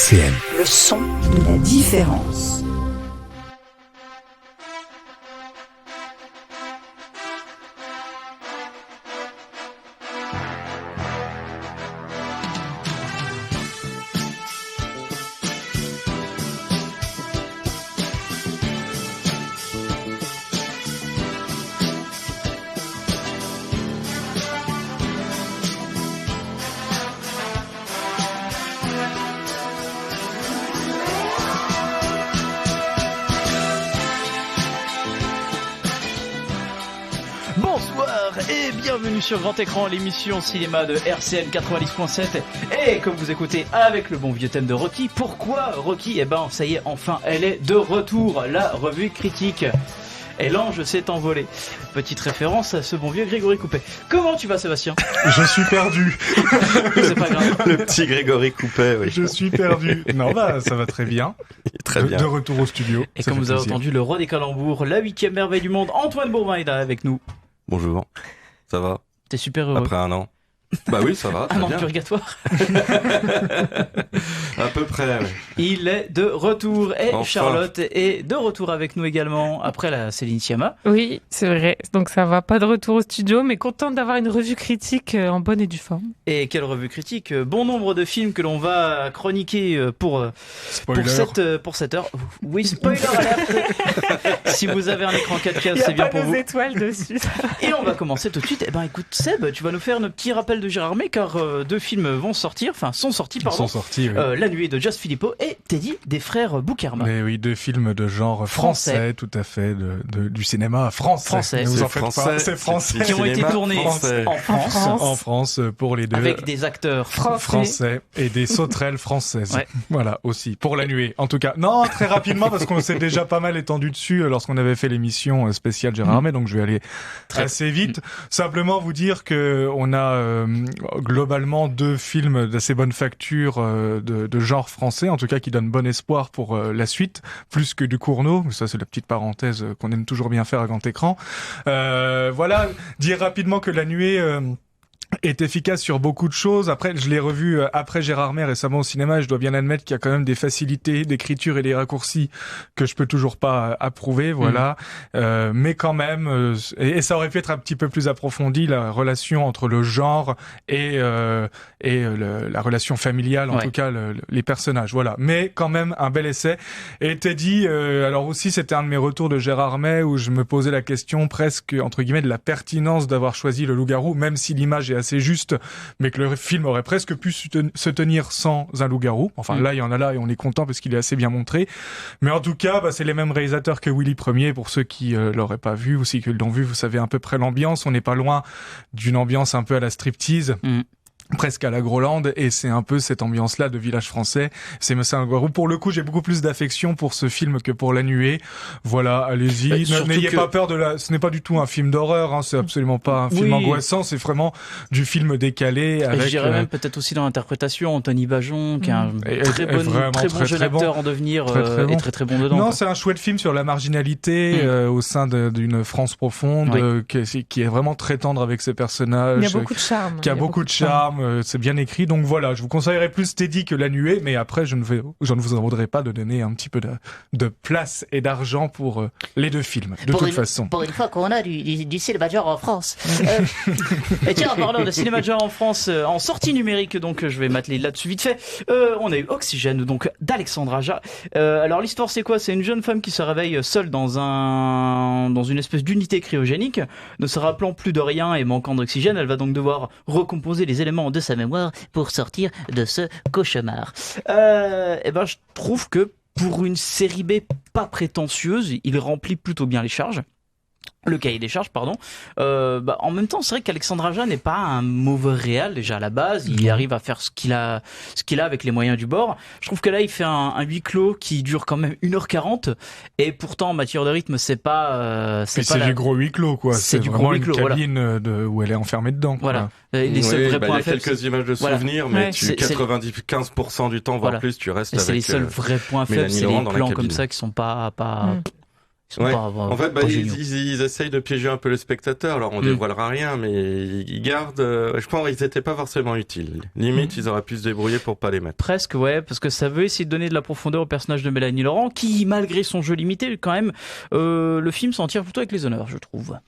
RCN. Le son de la différence. Bonsoir et bienvenue sur Grand Écran, l'émission cinéma de RCN 90.7. Et comme vous écoutez avec le bon vieux thème de Rocky, pourquoi Rocky ? Eh ben ça y est, enfin elle est de retour, la revue critique. Et l'ange s'est envolé. Petite référence à ce bon vieux Grégory Coupet. Comment tu vas, Sébastien ? Je suis perdu. C'est pas grave. Le petit Grégory Coupet, oui. Je suis perdu. Non, ça va très bien. Très bien. De retour au studio. Et comme vous avez entendu, le roi des calembours, la 8e merveille du monde, Antoine Bourvin est là avec nous. Bonjour. Ça va ? T'es super heureux. Après un an. Bah oui, ça va. Un an de bien. purgatoire. À peu près, oui. Il est de retour et Enfin. Charlotte est de retour avec nous également après la Céline Sciamma. Oui, c'est vrai. Donc ça va, pas de retour au studio, mais contente d'avoir une revue critique en bonne et due forme. Et quelle revue critique, bon nombre de films que l'on va chroniquer pour cette heure. Oui, spoiler alert. Si vous avez un écran 4K, c'est bien pour vous. Il y a pas nos étoiles dessus. Et on va commencer tout de suite. Eh ben écoute Seb, tu vas nous faire un petit rappel de Gérardmer car deux films sont sortis. Oui. La Nuée de Joss Filippo et Teddy des frères Boukerma. Mais oui, deux films de genre français, tout à fait, du cinéma français. Ne vous en faites pas, c'est français. Qui ont été tournés en France. En France, pour les deux. Avec des acteurs français et des sauterelles françaises. Ouais. Voilà, aussi. Pour La Nuée, en tout cas. Non, très rapidement, parce qu'on s'est déjà pas mal étendu dessus lorsqu'on avait fait l'émission spéciale Gérardmer, donc je vais aller assez vite. Simplement vous dire que on a globalement deux films d'assez bonne facture de genre français, en tout cas qui donnent bon espoir pour la suite, plus que du Cournot. Ça, c'est la petite parenthèse qu'on aime toujours bien faire à grand écran. Voilà, dire rapidement que La Nuée est efficace sur beaucoup de choses. Après, je l'ai revu après Gérardmer récemment au cinéma et je dois bien admettre qu'il y a quand même des facilités d'écriture et des raccourcis que je peux toujours pas approuver, voilà. Mais quand même, et ça aurait pu être un petit peu plus approfondi, la relation entre le genre et la relation familiale, en tout cas les personnages, voilà. Mais quand même un bel essai. Et Teddy, alors aussi c'était un de mes retours de Gérardmer où je me posais la question presque entre guillemets de la pertinence d'avoir choisi le loup-garou, même si l'image est assez juste, mais que le film aurait presque pu se tenir sans un loup-garou. Enfin, là, il y en a là et on est content parce qu'il est assez bien montré. Mais en tout cas, c'est les mêmes réalisateurs que Willy Ier, pour ceux qui l'auraient pas vu ou qui l'ont vu, vous savez à peu près l'ambiance. On n'est pas loin d'une ambiance un peu à la striptease. Presque à la Groland, et c'est un peu cette ambiance-là de village français. C'est un loup-garou. Pour le coup, j'ai beaucoup plus d'affection pour ce film que pour La Nuée. Voilà, allez-y. N'ayez pas peur ce n'est pas du tout un film d'horreur, hein. C'est absolument pas un film angoissant. C'est vraiment du film décalé avec. Et je dirais même peut-être aussi dans l'interprétation, Anthony Bajon, qui est un très bon jeune acteur en devenir, et très bon dedans. Non, c'est un chouette film sur la marginalité, au sein d'une France profonde, qui est vraiment très tendre avec ses personnages. Il y a beaucoup de charme. Qui a beaucoup de charme. C'est bien écrit, donc voilà, je vous conseillerais plus Teddy que La Nuée, mais après je ne vous en voudrais pas de donner un petit peu de place et d'argent pour les deux films, de toute façon. Pour une fois qu'on a du cinéma de genre en France. Et tiens, en parlant de cinéma de genre en France, en sortie numérique, donc je vais m'atteler là-dessus vite fait, on a eu Oxygène, donc d'Alexandre Aja. Alors l'histoire c'est quoi ? C'est une jeune femme qui se réveille seule dans une espèce d'unité cryogénique, ne se rappelant plus de rien et manquant d'oxygène. Elle va donc devoir recomposer les éléments de sa mémoire pour sortir de ce cauchemar. Je trouve que pour une série B pas prétentieuse, il remplit plutôt bien les charges. Le cahier des charges, pardon. En même temps, c'est vrai qu'Alexandre Aja n'est pas un mauvais réal déjà à la base. Il arrive à faire ce qu'il a avec les moyens du bord. Je trouve que là, il fait un huis clos qui dure quand même 1h40. Et pourtant, en matière de rythme, c'est du gros huis clos, quoi. C'est du vraiment gros huis clos, une cabine où elle est enfermée dedans, quoi. Voilà. Les seuls vrais points il y a quelques images de souvenirs, mais 95% du temps, voire plus, tu restes avec. C'est les seuls vrais points faibles, c'est les plans comme ça qui sont pas En fait, ils essayent de piéger un peu le spectateur. Alors, on dévoilera rien, mais ils gardent. Je pense qu'ils n'étaient pas forcément utiles. Limite, ils auraient pu se débrouiller pour pas les mettre. Presque, ouais, parce que ça veut essayer de donner de la profondeur au personnage de Mélanie Laurent, qui, malgré son jeu limité, quand même, le film s'en tire plutôt avec les honneurs, je trouve.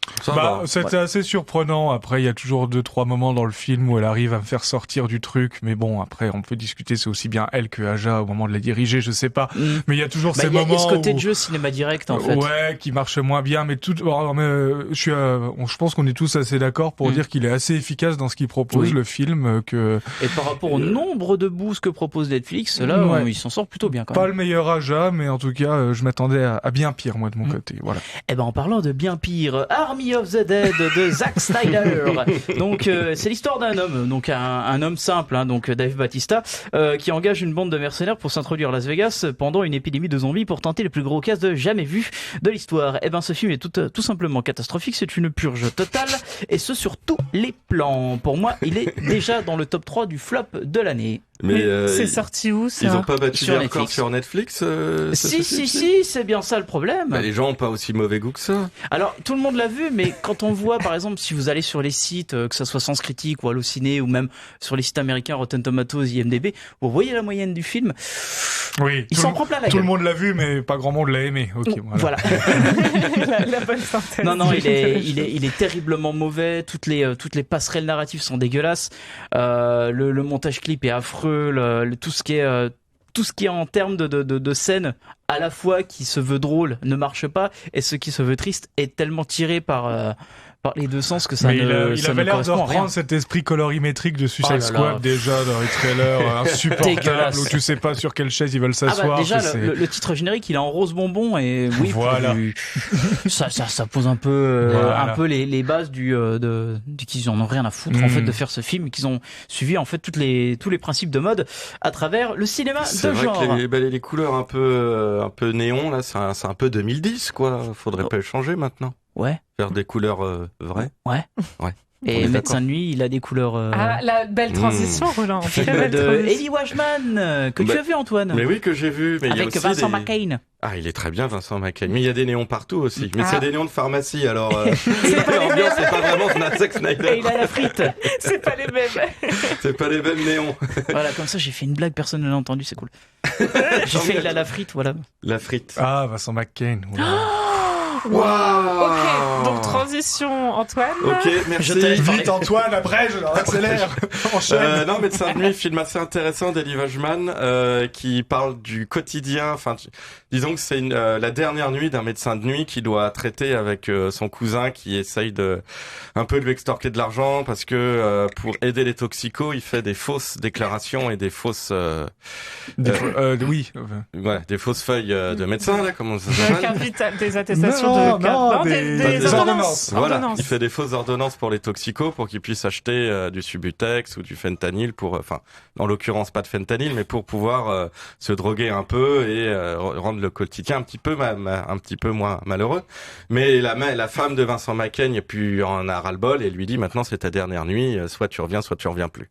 C'était assez surprenant. Après, il y a toujours 2-3 moments dans le film où elle arrive à me faire sortir du truc. Mais bon, après, on peut discuter. C'est aussi bien elle que Aja au moment de la diriger, je sais pas. Mais il y a toujours ces moments. Il y a ce côté de jeu cinéma direct, en fait. Ouais, qui marche moins bien, mais je pense qu'on est tous assez d'accord pour dire qu'il est assez efficace dans ce qu'il propose, le film, Et par rapport au nombre de boosts que propose Netflix, là, il s'en sort plutôt bien, quand même. Pas le meilleur Aja, mais en tout cas, je m'attendais à bien pire, moi, de mon côté, voilà. Eh ben, en parlant de bien pire, Army of the Dead de Zack Snyder. Donc, c'est l'histoire d'un homme, donc un homme simple, donc Dave Bautista, qui engage une bande de mercenaires pour s'introduire à Las Vegas pendant une épidémie de zombies pour tenter le plus gros casse de jamais vu de l'histoire. Eh ben, ce film est tout simplement catastrophique. C'est une purge totale, et ce sur tous les plans. Pour moi, il est déjà dans le top 3 du flop de l'année. Mais c'est sorti où, ça? Ils ont pas battu les records sur Netflix? Si, c'est bien ça le problème. Les gens ont pas aussi mauvais goût que ça. Alors, tout le monde l'a vu, mais quand on voit, par exemple, si vous allez sur les sites, que ça soit Sens Critique ou Allociné, ou même sur les sites américains Rotten Tomatoes, IMDb, vous voyez la moyenne du film. Oui, il s'en prend plein la gueule. Tout le monde l'a vu, mais pas grand monde l'a aimé. Ok, voilà. la bonne synthèse. Non, il est terriblement mauvais. Toutes les passerelles narratives sont dégueulasses. Le montage clip est affreux. Tout ce qui est en termes de scène à la fois qui se veut drôle ne marche pas, et ce qui se veut triste est tellement tiré par les deux sens que ça il avait l'air de reprendre cet esprit colorimétrique de Suicide Squad déjà dans les trailers insupportables où tu sais pas sur quelle chaise ils veulent s'asseoir. Déjà le titre générique il est en rose bonbon, et oui, voilà. ça pose un peu les bases qu'ils en ont rien à foutre en fait de faire ce film, qu'ils ont suivi en fait tous les principes de mode à travers le cinéma de genre. C'est vrai que les couleurs un peu néon là, c'est un peu 2010 quoi. Faudrait pas le changer maintenant. Ouais. Faire des couleurs vraies. Ouais. Et Médecin de nuit, il a des couleurs... la belle transition, Roland. Film de Eli Washman, que tu as vu, Antoine. Mais oui, que j'ai vu. Mais avec Vincent McCain. Ah, il est très bien, Vincent McCain. Mais il y a des néons partout aussi. Mais c'est des néons de pharmacie, alors... l'ambiance, c'est pas vraiment Zack Snyder. Et il a la frite. C'est pas les mêmes. C'est pas les mêmes néons. Voilà, comme ça, j'ai fait une blague, personne ne l'a entendu, c'est cool. J'ai fait il a la frite, voilà. La frite. Ah, Vincent McCain. Wow. Ok, donc transition, Antoine. Ok, merci. Vite Antoine, après je accélère. Enchaîne. Non, Médecin de nuit, film assez intéressant d'Eli Washman qui parle du quotidien. Enfin, disons que c'est la dernière nuit d'un médecin de nuit qui doit traiter avec son cousin qui essaye un peu de lui extorquer de l'argent parce que pour aider les toxicos, il fait des fausses déclarations et des fausses des fausses feuilles de médecin là, comment ça s'appelle? Des attestations des ordonnances. Voilà, il fait des fausses ordonnances pour les toxicos pour qu'ils puissent acheter du Subutex ou du fentanyl en l'occurrence pas de fentanyl, mais pour pouvoir se droguer un peu et rendre le quotidien un petit peu moins malheureux. Mais la femme de Vincent McCain en a ras-le-bol et lui dit maintenant c'est ta dernière nuit, soit tu reviens plus.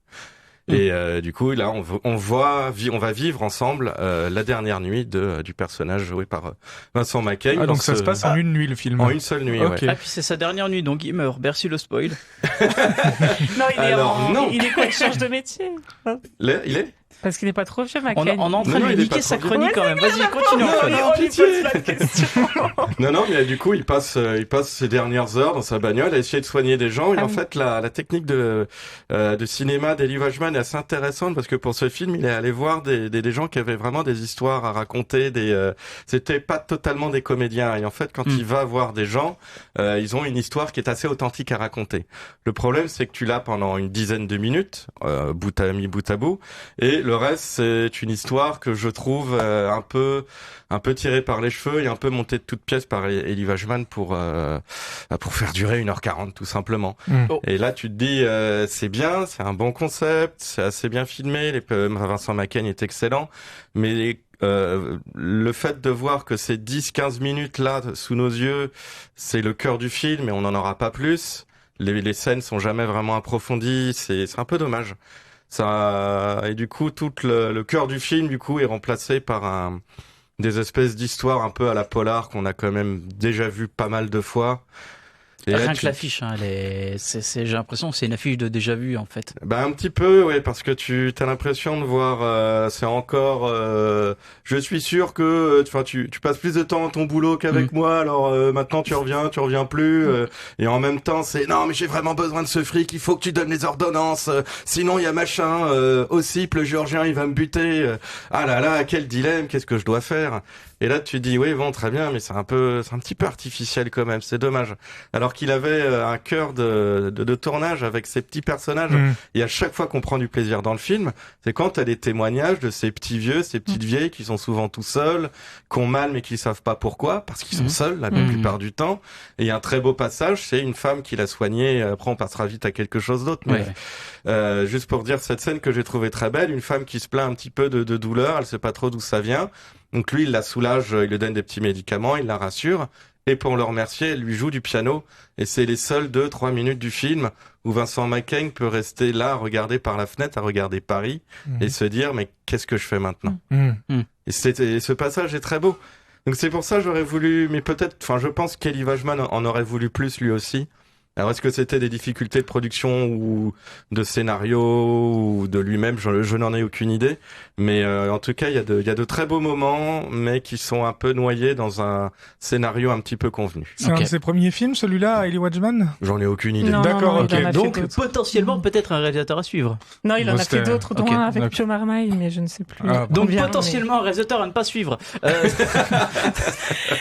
Et du coup là on va vivre ensemble la dernière nuit du personnage joué par Vincent McCain. Ah, donc ça se passe en une nuit le film. En une seule nuit. Okay. Ouais. Ah puis c'est sa dernière nuit, donc il meurt. Merci le spoil. Non, il est quoi? Il change de métier. Il est parce qu'il n'est pas trop vieux, McCain. On est en train de lui niquer sa chronique quand même. Vas-y, continue. On lui pose la question. Non, mais du coup, il passe ses dernières heures dans sa bagnole à essayer de soigner des gens. Et en fait, la technique de cinéma d'Eli Washman est assez intéressante parce que pour ce film, il est allé voir des gens qui avaient vraiment des histoires à raconter. C'était pas totalement des comédiens. Et en fait, quand il va voir des gens, ils ont une histoire qui est assez authentique à raconter. Le problème, c'est que tu l'as pendant une dizaine de minutes, bout à bout, et le reste, c'est une histoire que je trouve un peu tirée par les cheveux et un peu montée de toutes pièces par Eli Washman pour faire durer 1h40 tout simplement. Et là, tu te dis, c'est bien, c'est un bon concept, c'est assez bien filmé, Vincent McCain est excellent, mais le fait de voir que ces 10-15 minutes là sous nos yeux, c'est le cœur du film et on n'en aura pas plus. Les scènes sont jamais vraiment approfondies, c'est un peu dommage. Ça, et du coup, tout le cœur du film, du coup, est remplacé par des espèces d'histoires un peu à la polar qu'on a quand même déjà vu pas mal de fois. Et Rien là, que l'affiche, hein, j'ai l'impression que c'est une affiche de déjà vu en fait. Bah un petit peu, ouais, parce que tu as l'impression de voir, c'est encore. Je suis sûr que, tu passes plus de temps à ton boulot qu'avec moi, alors maintenant tu reviens plus, et en même temps c'est non mais j'ai vraiment besoin de ce fric, il faut que tu donnes les ordonnances, sinon il y a machin, aussi le Géorgien il va me buter, ah là là quel dilemme, qu'est-ce que je dois faire? Et là, tu dis, oui, bon, très bien, mais c'est un petit peu artificiel quand même, c'est dommage. Alors qu'il avait un cœur de tournage avec ces petits personnages. Et à chaque fois qu'on prend du plaisir dans le film, c'est quand t'as des témoignages de ces petits vieux, ces petites vieilles qui sont souvent tout seuls, qu'on mal mais qui savent pas pourquoi, parce qu'ils sont seuls la plupart du temps. Et il y a un très beau passage, c'est une femme qui l'a soigné, après on passera vite à quelque chose d'autre. Mais juste pour dire cette scène que j'ai trouvée très belle, une femme qui se plaint un petit peu de douleur, elle sait pas trop d'où ça vient. Donc lui, il la soulage, il lui donne des petits médicaments, il la rassure. Et pour le remercier, elle lui joue du piano. Et c'est les seules 2-3 minutes du film où Vincent Macaigne peut rester là, à regarder par la fenêtre, à regarder Paris, et se dire, mais qu'est-ce que je fais maintenant? Et ce passage est très beau. Donc c'est pour ça que j'aurais voulu, mais je pense qu'Elie Wajman en aurait voulu plus lui aussi. Alors est-ce que c'était des difficultés de production ou de scénario ou de lui-même, je n'en ai aucune idée. Mais en tout cas, il y a de très beaux moments, mais qui sont un peu noyés dans un scénario un petit peu convenu. C'est un de ses premiers films, celui-là, Elie Wajman? J'en ai aucune idée. Non, D'accord, non, ok. il en a fait Donc d'autres. potentiellement peut-être un réalisateur à suivre. Non, il en a fait C'était- d'autres, dont Ok, un avec d'accord. Pio Marmaille, mais je ne sais plus. Ah, Donc combien, potentiellement un réalisateur à ne pas suivre.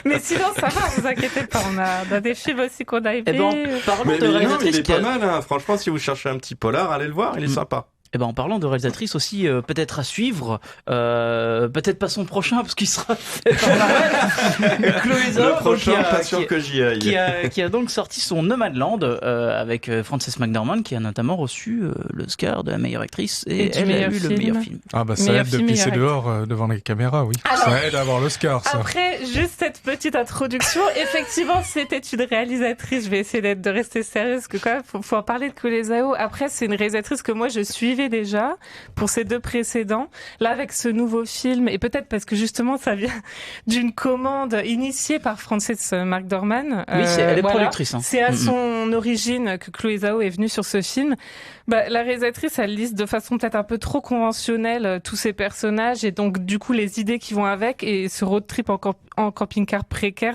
Mais sinon, ça va, vous inquiétez pas, on a des films aussi qu'on a aimés. Eh ben, parlons Mais de non, réalisatrice il est qui a- pas mal, hein. Franchement, si vous cherchez un petit polar, allez le voir, il est sympa. Eh ben, en parlant de réalisatrice aussi, peut-être à suivre, peut-être pas son prochain, parce qu'il sera fait par Marvel. Chloé Zhao, Le prochain, donc, pas sûr que j'y aille. qui a donc sorti son Nomadland avec Frances McDormand, qui a notamment reçu l'Oscar de la meilleure actrice et Et du elle a meilleur eu le film. meilleur film. Ah bah ça Meilleur aide film, de pisser meilleur dehors devant les caméras, oui. Alors, ça aide à avoir l'Oscar, ça. Après, juste cette petite introduction, effectivement, c'était une réalisatrice. Je vais essayer de rester sérieuse, parce que quand même, faut en parler de Chloé Zhao. Après, c'est une réalisatrice que moi, je suivais déjà pour ses deux précédents. Là, avec ce nouveau film, et peut-être parce que justement, ça vient d'une commande initiée par Frances McDormand. Oui, elle est voilà. productrice. Hein. C'est à son origine que Chloé Zhao est venue sur ce film. Bah, la réalisatrice, elle liste de façon peut-être un peu trop conventionnelle tous ces personnages et donc du coup les idées qui vont avec, et ce road trip en camping-car précaire,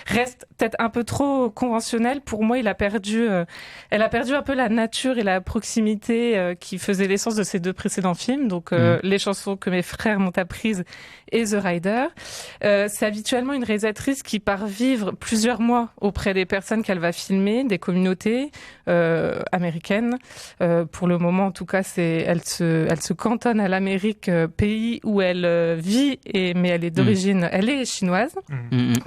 reste peut-être un peu trop conventionnel. Pour moi, elle a perdu un peu la nature et la proximité qui faisait l'essence de ces deux précédents films. Donc Les chansons que mes frères m'ont apprises et The Rider. C'est habituellement une réalisatrice qui part vivre plusieurs mois auprès des personnes qu'elle va filmer, des communautés américaines. Pour le moment, en tout cas, elle se cantonne à l'Amérique, pays où elle vit, mais elle est d'origine, elle est chinoise,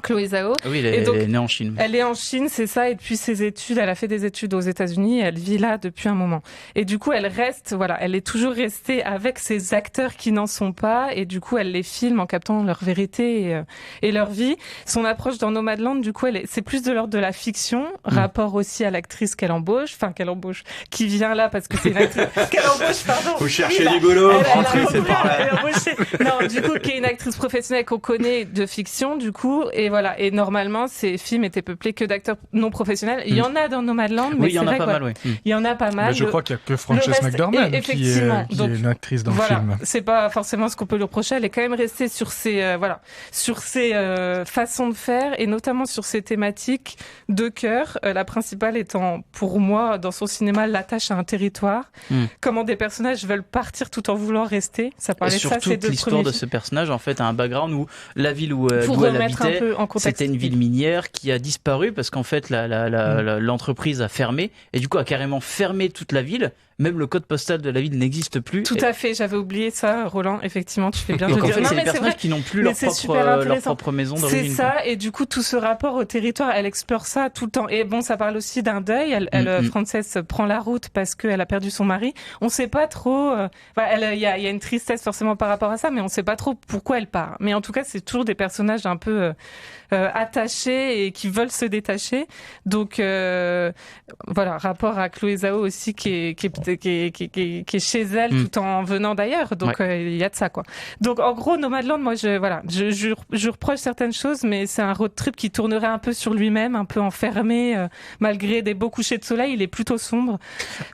Chloé Zhao. Oui, Et elle donc, est née en Chine. Elle est en Chine, c'est ça, et depuis ses études, elle a fait des études aux États-Unis, et elle vit là depuis un moment. Et du coup, elle est toujours restée avec ces acteurs qui n'en sont pas, et du coup, elle les filme en captant leur vérité et leur vie. Son approche dans Nomadland, du coup, c'est plus de l'ordre de la fiction, rapport aussi à l'actrice qu'elle embauche, qui vient là parce que c'est une actrice qu'elle embauche, pardon. Vous cherchez Oui, bah, du boulot, elle a rentrez, c'est voulu, par là. elle est embauchée. Non, du coup, qui est une actrice professionnelle qu'on connaît de fiction, du coup, et voilà. Et normalement, ces films étaient peuplés que d'acteurs non professionnels. Il y en a dans Nomadland, mais Oui, il y en a pas mal, oui. il y en a pas mal. Mais je crois qu'il y a que Frances le reste- McDormand et- qui effectivement. est Donc, une actrice dans voilà, le film. c'est pas forcément ce qu'on peut lui reprocher. Elle est quand même restée sur ses façons de faire, et notamment sur ses thématiques de cœur. La principale étant, pour moi, dans son cinéma, l'attache à un territoire. Comment des personnages veulent partir tout en voulant rester. Ça Et parlait de ça, surtout ces deux l'histoire premiers de films. ce personnage en fait a un background où la ville où Pour elle remettre un habitait, peu en contexte. c'était une ville minière qui a disparu parce qu'en fait l'entreprise a fermé et du coup a carrément fermé toute la ville. Même le code postal de la ville n'existe plus. Tout à fait, j'avais oublié ça, Roland. Effectivement, tu fais bien de Donc le en dire. fait, Non, c'est mais des personnages vrai. qui n'ont plus Mais leur c'est propre, super leur intéressant. propre maison C'est d'origine. ça, et du coup, tout ce rapport au territoire, elle explore ça tout le temps. Et bon, ça parle aussi d'un deuil. Frances prend la route parce qu'elle a perdu son mari. On sait pas trop. Il y a une tristesse forcément par rapport à ça, mais on sait pas trop pourquoi elle part. Mais en tout cas, c'est toujours des personnages un peu attachés et qui veulent se détacher. Donc voilà, rapport à Chloé Zhao aussi, qui est est chez elle tout en venant d'ailleurs. Donc il y a de ça, quoi. Donc en gros, Nomadland, moi je reproche certaines choses, mais c'est un road trip qui tournerait un peu sur lui-même, un peu enfermé, malgré des beaux couchers de soleil. Il est plutôt sombre,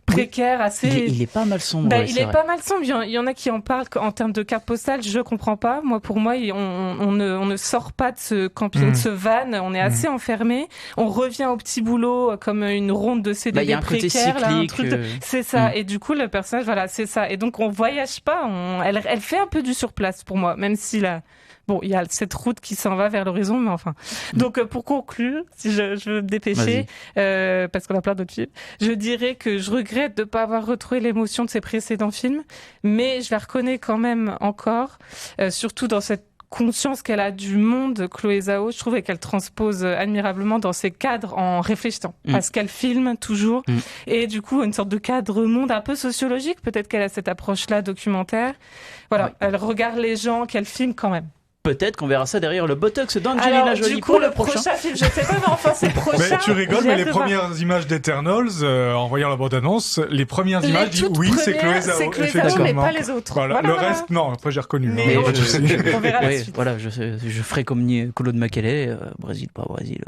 précaire, assez. Il est pas mal sombre. Il est pas mal sombre. Il y en a qui en parlent en termes de carte postale. Je comprends pas. Moi, pour moi, on ne sort pas de ce camping, de ce van. On est assez enfermé. On revient au petit boulot comme une ronde de CDD précaire. Là, un truc c'est ça. Et du coup, le personnage, voilà, c'est ça. Et donc, on voyage pas. Elle fait un peu du surplace pour moi, même si là. Bon, il y a cette route qui s'en va vers l'horizon, mais enfin. Donc, pour conclure, si je veux me dépêcher, parce qu'on a plein d'autres films, je dirais que je regrette de ne pas avoir retrouvé l'émotion de ses précédents films, mais je la reconnais quand même encore, surtout dans cette conscience qu'elle a du monde, Chloé Zhao. Je trouvais qu'elle transpose admirablement dans ses cadres en réfléchissant à ce qu'elle filme toujours. Et du coup, une sorte de cadre monde un peu sociologique. Peut-être qu'elle a cette approche-là documentaire. Voilà, elle regarde les gens qu'elle filme quand même. Peut-être qu'on verra ça derrière le Botox d'Angelina Jolie. Du coup, le prochain film, je sais pas, mais enfin, c'est prochain. Mais tu rigoles, mais les premières images d'Eternals, en voyant la bande-annonce, les premières images disent oui, c'est Chloé Zhao. C'est Chloé Zhao, mais pas les autres. Voilà. Le reste, non, après j'ai reconnu. Mais on verra la suite. Voilà, je ferai comme Claude Makélélé, Brésil, pas Brésil.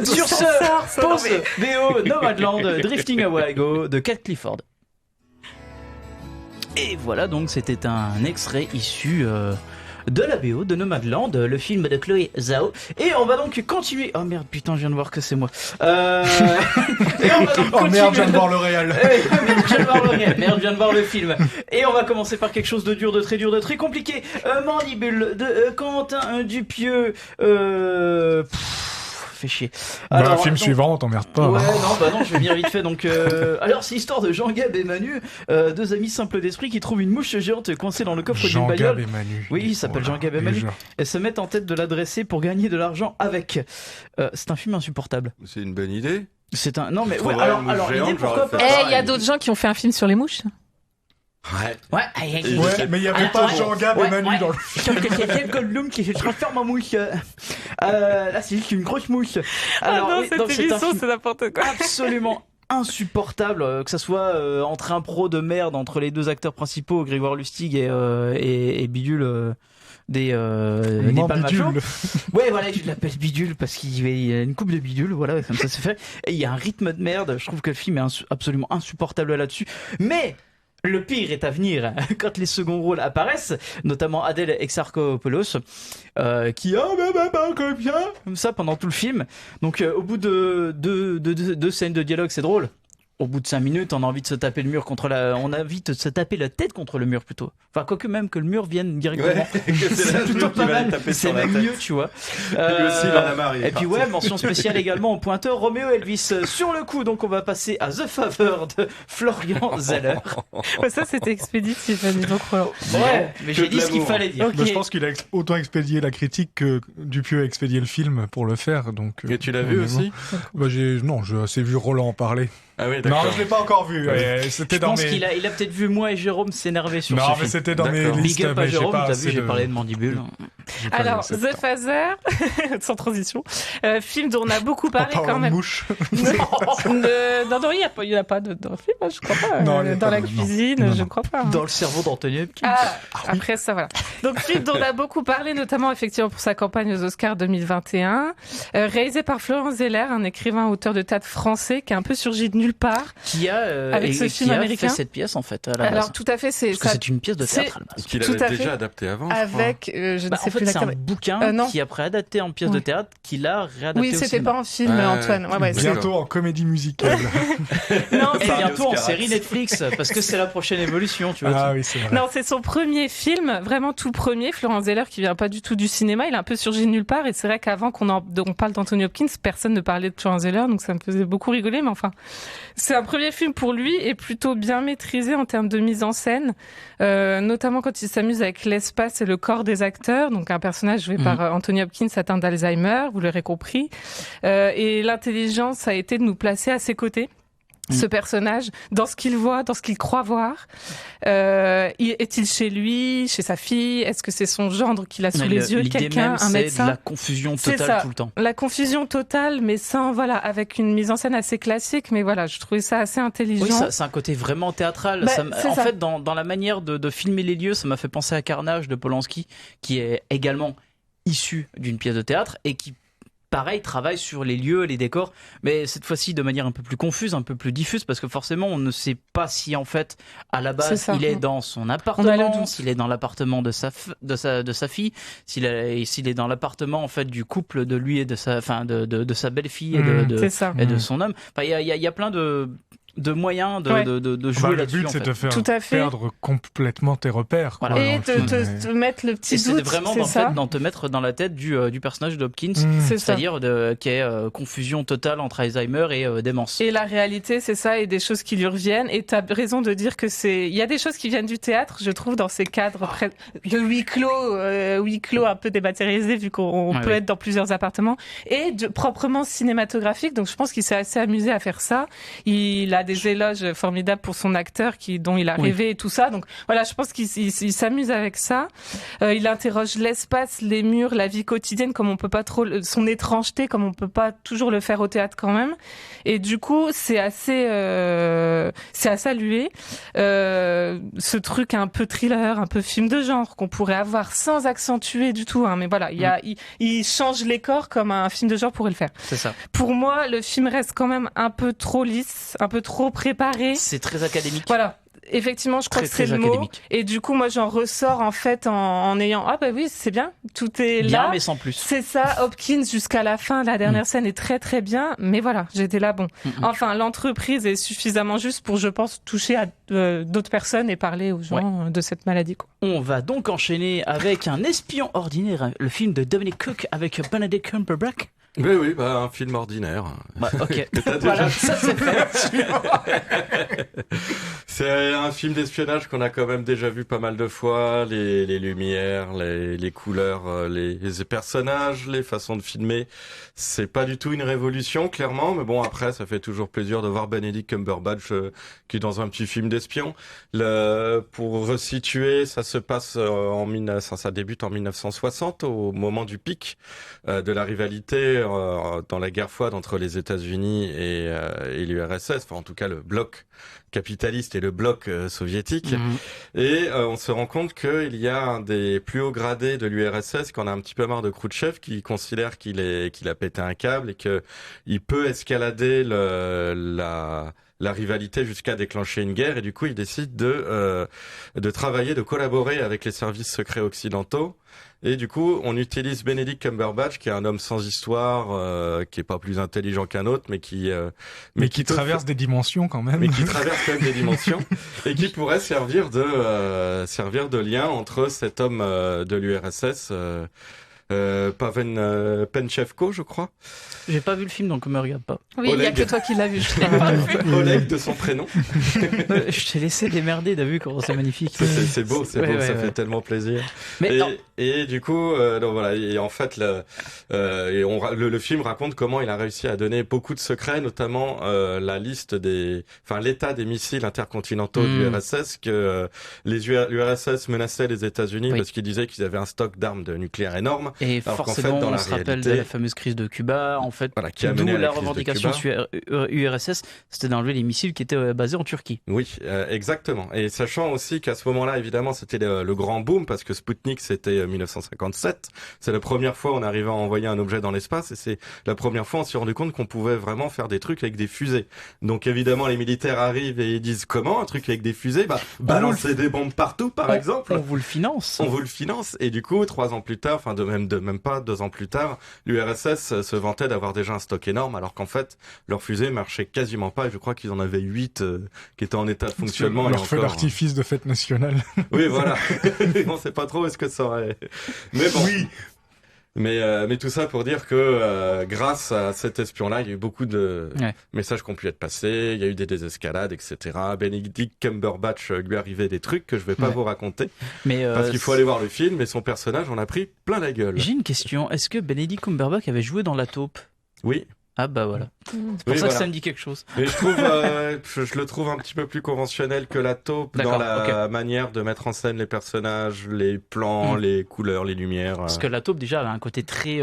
Sur ce, pause BO Nomadland, Drifting Away I Go de Cat Clifford. Et voilà, donc c'était un extrait issu de la BO de Nomadland, le film de Chloé Zhao. Et on va donc continuer. Oh merde, putain, je viens de voir que c'est moi. Et on va donc oh merde, je viens de voir le réel. Merde, je viens de voir le film. Et on va commencer par quelque chose de dur, de très compliqué. Mandibule de Quentin Dupieux. Fait chier. Alors, film suivant, on t'emmerde pas. Ouais, non, je vais bien vite fait. Donc, alors, c'est l'histoire de Jean-Gab et Manu, deux amis simples d'esprit qui trouvent une mouche géante coincée dans le coffre d'une bagnole. Jean-Gab et Manu. Oui, il s'appelle Jean-Gab et Manu. Et se mettent en tête de l'adresser pour gagner de l'argent avec. C'est un film insupportable. C'est une bonne idée. Non, mais ouais, alors l'idée, pourquoi pas. Il y a d'autres gens qui ont fait un film sur les mouches. Ouais, mais il n'y avait pas Jean-Gab et Manu dans le film. C'est Gollum qui se transforme en mouche. Là, c'est juste une grosse mouche. Alors, non, cette émission, c'est n'importe quoi. Absolument insupportable, que ça soit entre impro de merde entre les deux acteurs principaux, Grégoire Lustig et Bidule. Des palmachos. Ouais, voilà, je l'appelle Bidule parce qu'il y a une coupe de bidule, voilà, comme ça c'est fait. Et il y a un rythme de merde. Je trouve que le film est absolument insupportable là-dessus. Mais le pire est à venir quand les seconds rôles apparaissent, notamment Adèle Exarchopoulos, qui comme ça pendant tout le film. Donc au bout de deux scènes de dialogue, c'est drôle. Au bout de 5 minutes, on a envie de se taper le mur on a envie de se taper la tête contre le mur plutôt. Enfin, quoique même que le mur vienne directement. Ouais, c'est plutôt pas mal. C'est même mieux, tu vois. Lui aussi, il en a marre. Et puis ouais, mention spéciale également au pointeur Roméo Elvis sur le coup. Donc on va passer à The Favor de Florian Zeller. Ça, c'était expéditif, donc Roland. Ouais, mais j'ai dit ce qu'il fallait dire. Okay. Je pense qu'il a autant expédié la critique que Dupieux a expédié le film pour le faire. Donc, et tu l'as vu aussi? Non, j'ai assez vu Roland en parler. Ah oui, non, je l'ai pas encore vu. C'était je pense qu'il a peut-être vu moi et Jérôme s'énerver sur ce film. Non, mais c'était dans mes listes. Big up à Jérôme, t'as vu, j'ai parlé de Mandibule. Alors, The Phaser, sans transition, film dont on a beaucoup parlé quand même. Mouche. Non, il n'y a pas dans le film, je crois pas. Dans la cuisine, je ne crois pas. Dans le cerveau d'Anthony Hopkins. Après ça, voilà. Donc, film dont on a beaucoup parlé, notamment effectivement pour sa campagne aux Oscars 2021, réalisé par Florian Zeller, un écrivain auteur de théâtre français qui a un peu surgi de nulle part. Qui a, avec ce film américain. Fait cette pièce, en fait, à la Alors, base. Tout à fait, parce que c'est une pièce de théâtre à la base. Qu'il avait déjà adapté avant. Avec, je ne sais plus c'est un bouquin qui après adapté en pièce de théâtre qu'il a réadapté. Oui, c'était pas en film, Antoine. Bientôt en comédie musicale. Non, et bientôt en série Netflix, parce que c'est la prochaine évolution, tu vois. Ah oui, c'est vrai. Non, c'est son premier film, vraiment tout premier. Florian Zeller, qui vient pas du tout du cinéma, il a un peu surgi de nulle part. Et c'est vrai qu'avant qu'on parle d'Anthony Hopkins, personne ne parlait de Florian Zeller, donc ça me faisait beaucoup rigoler. Mais enfin, c'est un premier film pour lui et plutôt bien maîtrisé en termes de mise en scène, notamment quand il s'amuse avec l'espace et le corps des acteurs. Donc un personnage joué par Anthony Hopkins atteint d'Alzheimer, vous l'aurez compris. Et l'intelligence a été de nous placer à ses côtés. ce personnage, dans ce qu'il voit, dans ce qu'il croit voir. Est-il chez lui, chez sa fille? Est-ce que c'est son gendre qu'il a sous les yeux? Quelqu'un, un médecin? C'est de la confusion totale tout le temps. La confusion totale, mais sans, voilà, avec une mise en scène assez classique, mais voilà, je trouvais ça assez intelligent. Oui, c'est un côté vraiment théâtral. En fait, dans la manière de filmer les lieux, ça m'a fait penser à Carnage de Polanski, qui est également issu d'une pièce de théâtre et qui, pareil, travaille sur les lieux, les décors, mais cette fois-ci de manière un peu plus confuse, un peu plus diffuse, parce que forcément on ne sait pas si en fait à la base il est dans son appartement, s'il est dans l'appartement de sa fille, s'il est dans l'appartement en fait du couple de lui et de sa belle-fille et de son homme. Enfin, il y a plein de moyens de jouer là-dessus. Le but, c'est de faire perdre complètement tes repères. Voilà. Et te mettre le petit doute. C'est vraiment te mettre dans la tête du personnage d'Hopkins, c'est-à-dire qui est confusion totale entre Alzheimer et démence. Et la réalité, c'est ça, et des choses qui lui reviennent. Et tu as raison de dire que il y a des choses qui viennent du théâtre, je trouve, dans ces cadres de huis clos un peu dématérialisés, vu qu'on peut être dans plusieurs appartements, et proprement cinématographique. Donc je pense qu'il s'est assez amusé à faire ça. Il a des éloges formidables pour son acteur dont il a rêvé et tout ça. Donc voilà, je pense qu'il s'amuse avec ça. Il interroge l'espace, les murs, la vie quotidienne, comme on peut pas trop, son étrangeté, comme on peut pas toujours le faire au théâtre quand même. Et du coup, c'est assez à saluer. Ce truc un peu thriller, un peu film de genre qu'on pourrait avoir sans accentuer du tout. Hein. Mais voilà, il change les corps comme un film de genre pourrait le faire. C'est ça. Pour moi, le film reste quand même un peu trop lisse, un peu trop préparé. C'est très académique. Voilà. Effectivement, je crois que c'est le mot. Et du coup, moi, j'en ressors en fait en ayant oui, c'est bien, tout est bien, là. Mais sans plus. C'est ça, Hopkins jusqu'à la fin, la dernière scène est très très bien, mais voilà, j'étais là bon. Enfin, l'entreprise est suffisamment juste pour, je pense, toucher à d'autres personnes et parler aux gens de cette maladie. Quoi. On va donc enchaîner avec Un espion ordinaire, le film de Dominic Cooke avec Benedict Cumberbatch. Oui, un film ordinaire. Ok. Voilà, ça c'est fait. C'est un film d'espionnage qu'on a quand même déjà vu pas mal de fois. Les lumières, les couleurs, les personnages, les façons de filmer. C'est pas du tout une révolution, clairement. Mais bon, après, ça fait toujours plaisir de voir Benedict Cumberbatch qui est dans un petit film d'espion. Pour resituer, ça se passe ça débute en 1960, au moment du pic de la rivalité dans la guerre froide entre les États-Unis et l'URSS, enfin en tout cas le bloc capitaliste et le bloc soviétique. Et on se rend compte qu'il y a un des plus hauts gradés de l'URSS qui en a un petit peu marre de Khrouchtchev, qui considère qu'il a pété un câble et que il peut escalader la rivalité jusqu'à déclencher une guerre, et du coup il décide de travailler, de collaborer avec les services secrets occidentaux. Et du coup, on utilise Benedict Cumberbatch, qui est un homme sans histoire, qui est pas plus intelligent qu'un autre, mais qui traverse des dimensions quand même. Mais qui traverse quand même des dimensions et qui pourrait servir de lien entre cet homme de l'URSS, Pavel Penchevko, je crois. J'ai pas vu le film, donc me regarde pas. Oui, il y a que toi qui l'as vu. Oleg de son prénom. Je t'ai laissé démerder, t'as vu comment c'est magnifique. C'est beau, ça fait tellement plaisir. Et du coup, donc voilà, et en fait, le film raconte comment il a réussi à donner beaucoup de secrets, notamment la liste l'état des missiles intercontinentaux de l'URSS, que l'URSS menaçait les États-Unis parce qu'ils disaient qu'ils avaient un stock d'armes nucléaires énorme. Et forcément, on se rappelle de la fameuse crise de Cuba, en fait, qui a mené à la revendication URSS, c'était d'enlever les missiles qui étaient basés en Turquie. Oui, exactement. Et sachant aussi qu'à ce moment-là, évidemment, c'était le grand boom, parce que Sputnik, c'était 1957. C'est la première fois où on arrivait à envoyer un objet dans l'espace, et c'est la première fois où on s'est rendu compte qu'on pouvait vraiment faire des trucs avec des fusées. Donc évidemment, les militaires arrivent et ils disent comment un truc avec des fusées? Balancer des bombes partout, par exemple. On vous le finance. On vous le finance. Et du coup, 3 ans plus tard, même pas 2 ans plus tard, l'URSS se vantait d'avoir déjà un stock énorme, alors qu'en fait, leurs fusées marchaient quasiment pas, et je crois qu'ils en avaient 8 qui étaient en état de fonctionnement. Leur feu d'artifice de fête nationale. Oui, voilà. On sait pas trop est-ce que ça aurait... Mais bon. Oui. Mais tout ça pour dire que grâce à cet espion-là, il y a eu beaucoup de messages qui ont pu être passés, il y a eu des désescalades, etc. Benedict Cumberbatch lui arrivait des trucs que je vais pas vous raconter, parce qu'il faut aller voir le film, et son personnage en a pris plein la gueule. J'ai une question, est-ce que Benedict Cumberbatch avait joué dans La Taupe? Oui. Ah bah voilà. C'est pour Oui, ça voilà. que ça me dit quelque chose. Mais je trouve, je le trouve un petit peu plus conventionnel que la taupe dans D'accord, la manière de mettre en scène les personnages, les plans, les couleurs, les lumières. Parce que la taupe déjà avait un côté très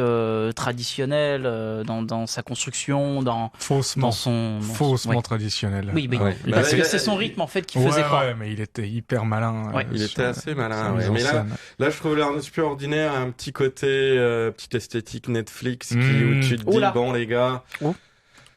traditionnel dans sa construction, dans Faussement. Faussement ouais. traditionnel. Oui, oui. Ouais. Parce Bah, que là, c'est son rythme en fait qui Ouais, faisait croire. ouais, mais il était hyper malin. Ouais. Il était assez malin, sa ouais. mise en Mais là, scène. Là, je trouve un petit peu ordinaire, un petit côté, petite esthétique Netflix où tu te dis, Oula. bon les gars,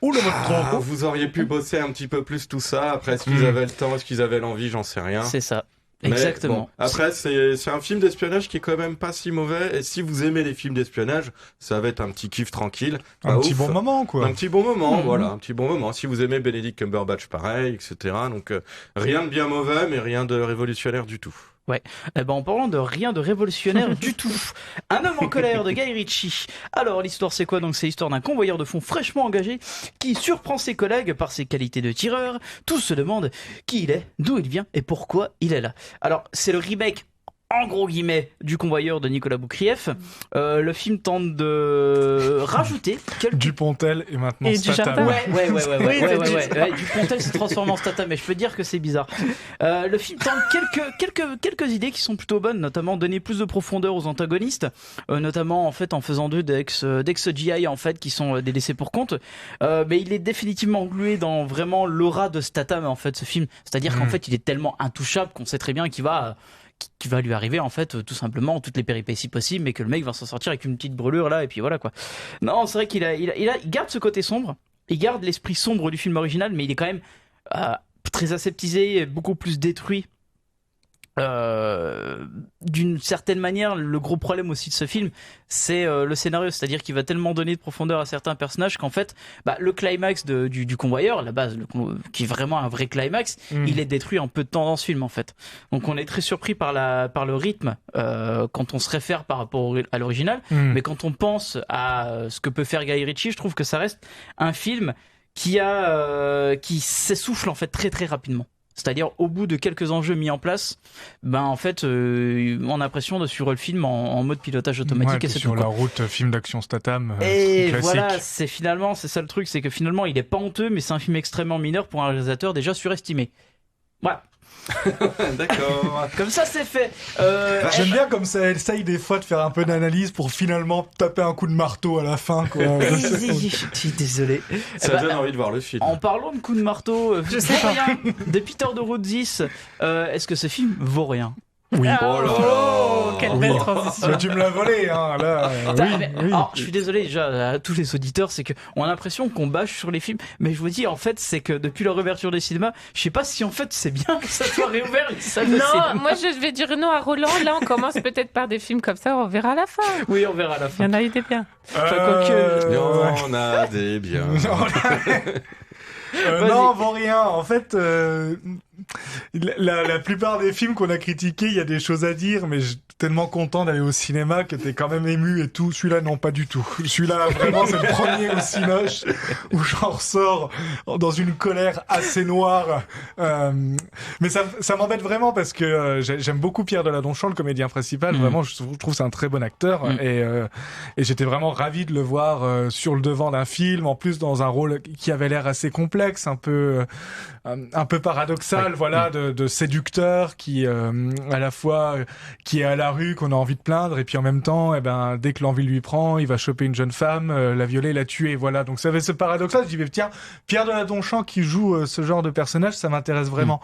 Ouh, le mode trop. vous auriez pu bosser un petit peu plus tout ça. Après, est-ce qu'ils avaient le temps, est-ce qu'ils avaient l'envie, j'en sais rien. C'est ça. Mais Exactement. bon, après, c'est un film d'espionnage qui est quand même pas si mauvais. Et si vous aimez les films d'espionnage, ça va être un petit kiff tranquille. Un Pas petit ouf. bon moment, quoi. Un petit bon moment, voilà, un petit bon moment. Si vous aimez Benedict Cumberbatch, pareil, etc. Donc rien de bien mauvais, mais rien de révolutionnaire du tout. Eh ben, en parlant de rien de révolutionnaire du tout, Un homme en colère de Guy Ritchie. Alors, l'histoire, c'est quoi? Donc, c'est l'histoire d'un convoyeur de fonds fraîchement engagé qui surprend ses collègues par ses qualités de tireur. Tous se demandent qui il est, d'où il vient et pourquoi il est là. Alors, c'est le remake, en gros guillemets, du convoyeur de Nicolas Boukrieff. Le film tente de rajouter quelques... Dupontel et maintenant Et Statham. Dujardin. Ouais. Dupontel s'est transformé en Statham, mais je peux dire que c'est bizarre. Le film tente quelques idées qui sont plutôt bonnes, notamment donner plus de profondeur aux antagonistes, notamment en fait en faisant d'eux d'ex-GI en fait qui sont des laissés pour compte. Mais il est définitivement englué dans vraiment l'aura de Statham en fait ce film. C'est-à-dire qu'en fait il est tellement intouchable qu'on sait très bien qu'il va lui arriver en fait tout simplement toutes les péripéties possibles, mais que le mec va s'en sortir avec une petite brûlure là et puis voilà quoi. Non, c'est vrai il garde ce côté sombre, il garde l'esprit sombre du film original, mais il est quand même très aseptisé, beaucoup plus détruit. D'une certaine manière, le gros problème aussi de ce film, c'est le scénario, c'est-à-dire qu'il va tellement donner de profondeur à certains personnages qu'en fait, le climax du convoyeur, la base, qui est vraiment un vrai climax, il est détruit en peu de temps dans ce film en fait. Donc on est très surpris par le rythme quand on se réfère par rapport à l'original, mais quand on pense à ce que peut faire Guy Ritchie, je trouve que ça reste un film qui s'essouffle en fait très très rapidement. C'est-à-dire, au bout de quelques enjeux mis en place, en fait, on a l'impression de suivre le film en mode pilotage automatique. Ouais, et c'est sur tout, la quoi. route film d'action Statham. Et classique. voilà, c'est ça le truc, c'est que finalement, il est pas honteux, mais c'est un film extrêmement mineur pour un réalisateur déjà surestimé. Voilà. D'accord. Comme ça, c'est fait. J'aime bien comme ça essaye des fois de faire un peu d'analyse pour finalement taper un coup de marteau à la fin, quoi. Je suis désolé. Ça donne envie de voir le film. En parlant de coup de marteau, je sais rien, de Peter de Rudzis, est-ce que ce film vaut rien? Oui. Oh là là. Quelle belle transition. Mais tu me l'as volé, hein, là. Oui. Alors, je suis désolé déjà à tous les auditeurs, c'est que on a l'impression qu'on bâche sur les films, mais je vous dis en fait, c'est que depuis la réouverture des cinémas, je sais pas si en fait c'est bien que ça soit réouvert les salles de cinéma. Non, moi je vais dire non à Roland. Là, on commence peut-être par des films comme ça, on verra à la fin. Oui, on verra à la Il y fin. en a eu des biens. Il y en a des biens. Non, vaut rien. En fait, la plupart des films qu'on a critiqués, il y a des choses à dire, mais je suis tellement content d'aller au cinéma que t'es quand même ému et tout. Celui-là, non, pas du tout. Celui-là, vraiment, c'est le premier au cinoche où j'en ressors dans une colère assez noire. Mais ça m'embête vraiment parce que j'aime beaucoup Pierre Deladonchamp, le comédien principal. Vraiment, je trouve que c'est un très bon acteur et j'étais vraiment ravi de le voir sur le devant d'un film, en plus dans un rôle qui avait l'air assez complexe, un peu paradoxal, voilà, de séducteur qui à la fois qui est à la rue, qu'on a envie de plaindre, et puis en même temps, dès que l'envie lui prend, il va choper une jeune femme, la violer, la tuer, voilà. Donc ça avait ce paradoxe-là. Je dis, mais tiens, Pierre Deladonchamp qui joue ce genre de personnage, ça m'intéresse vraiment.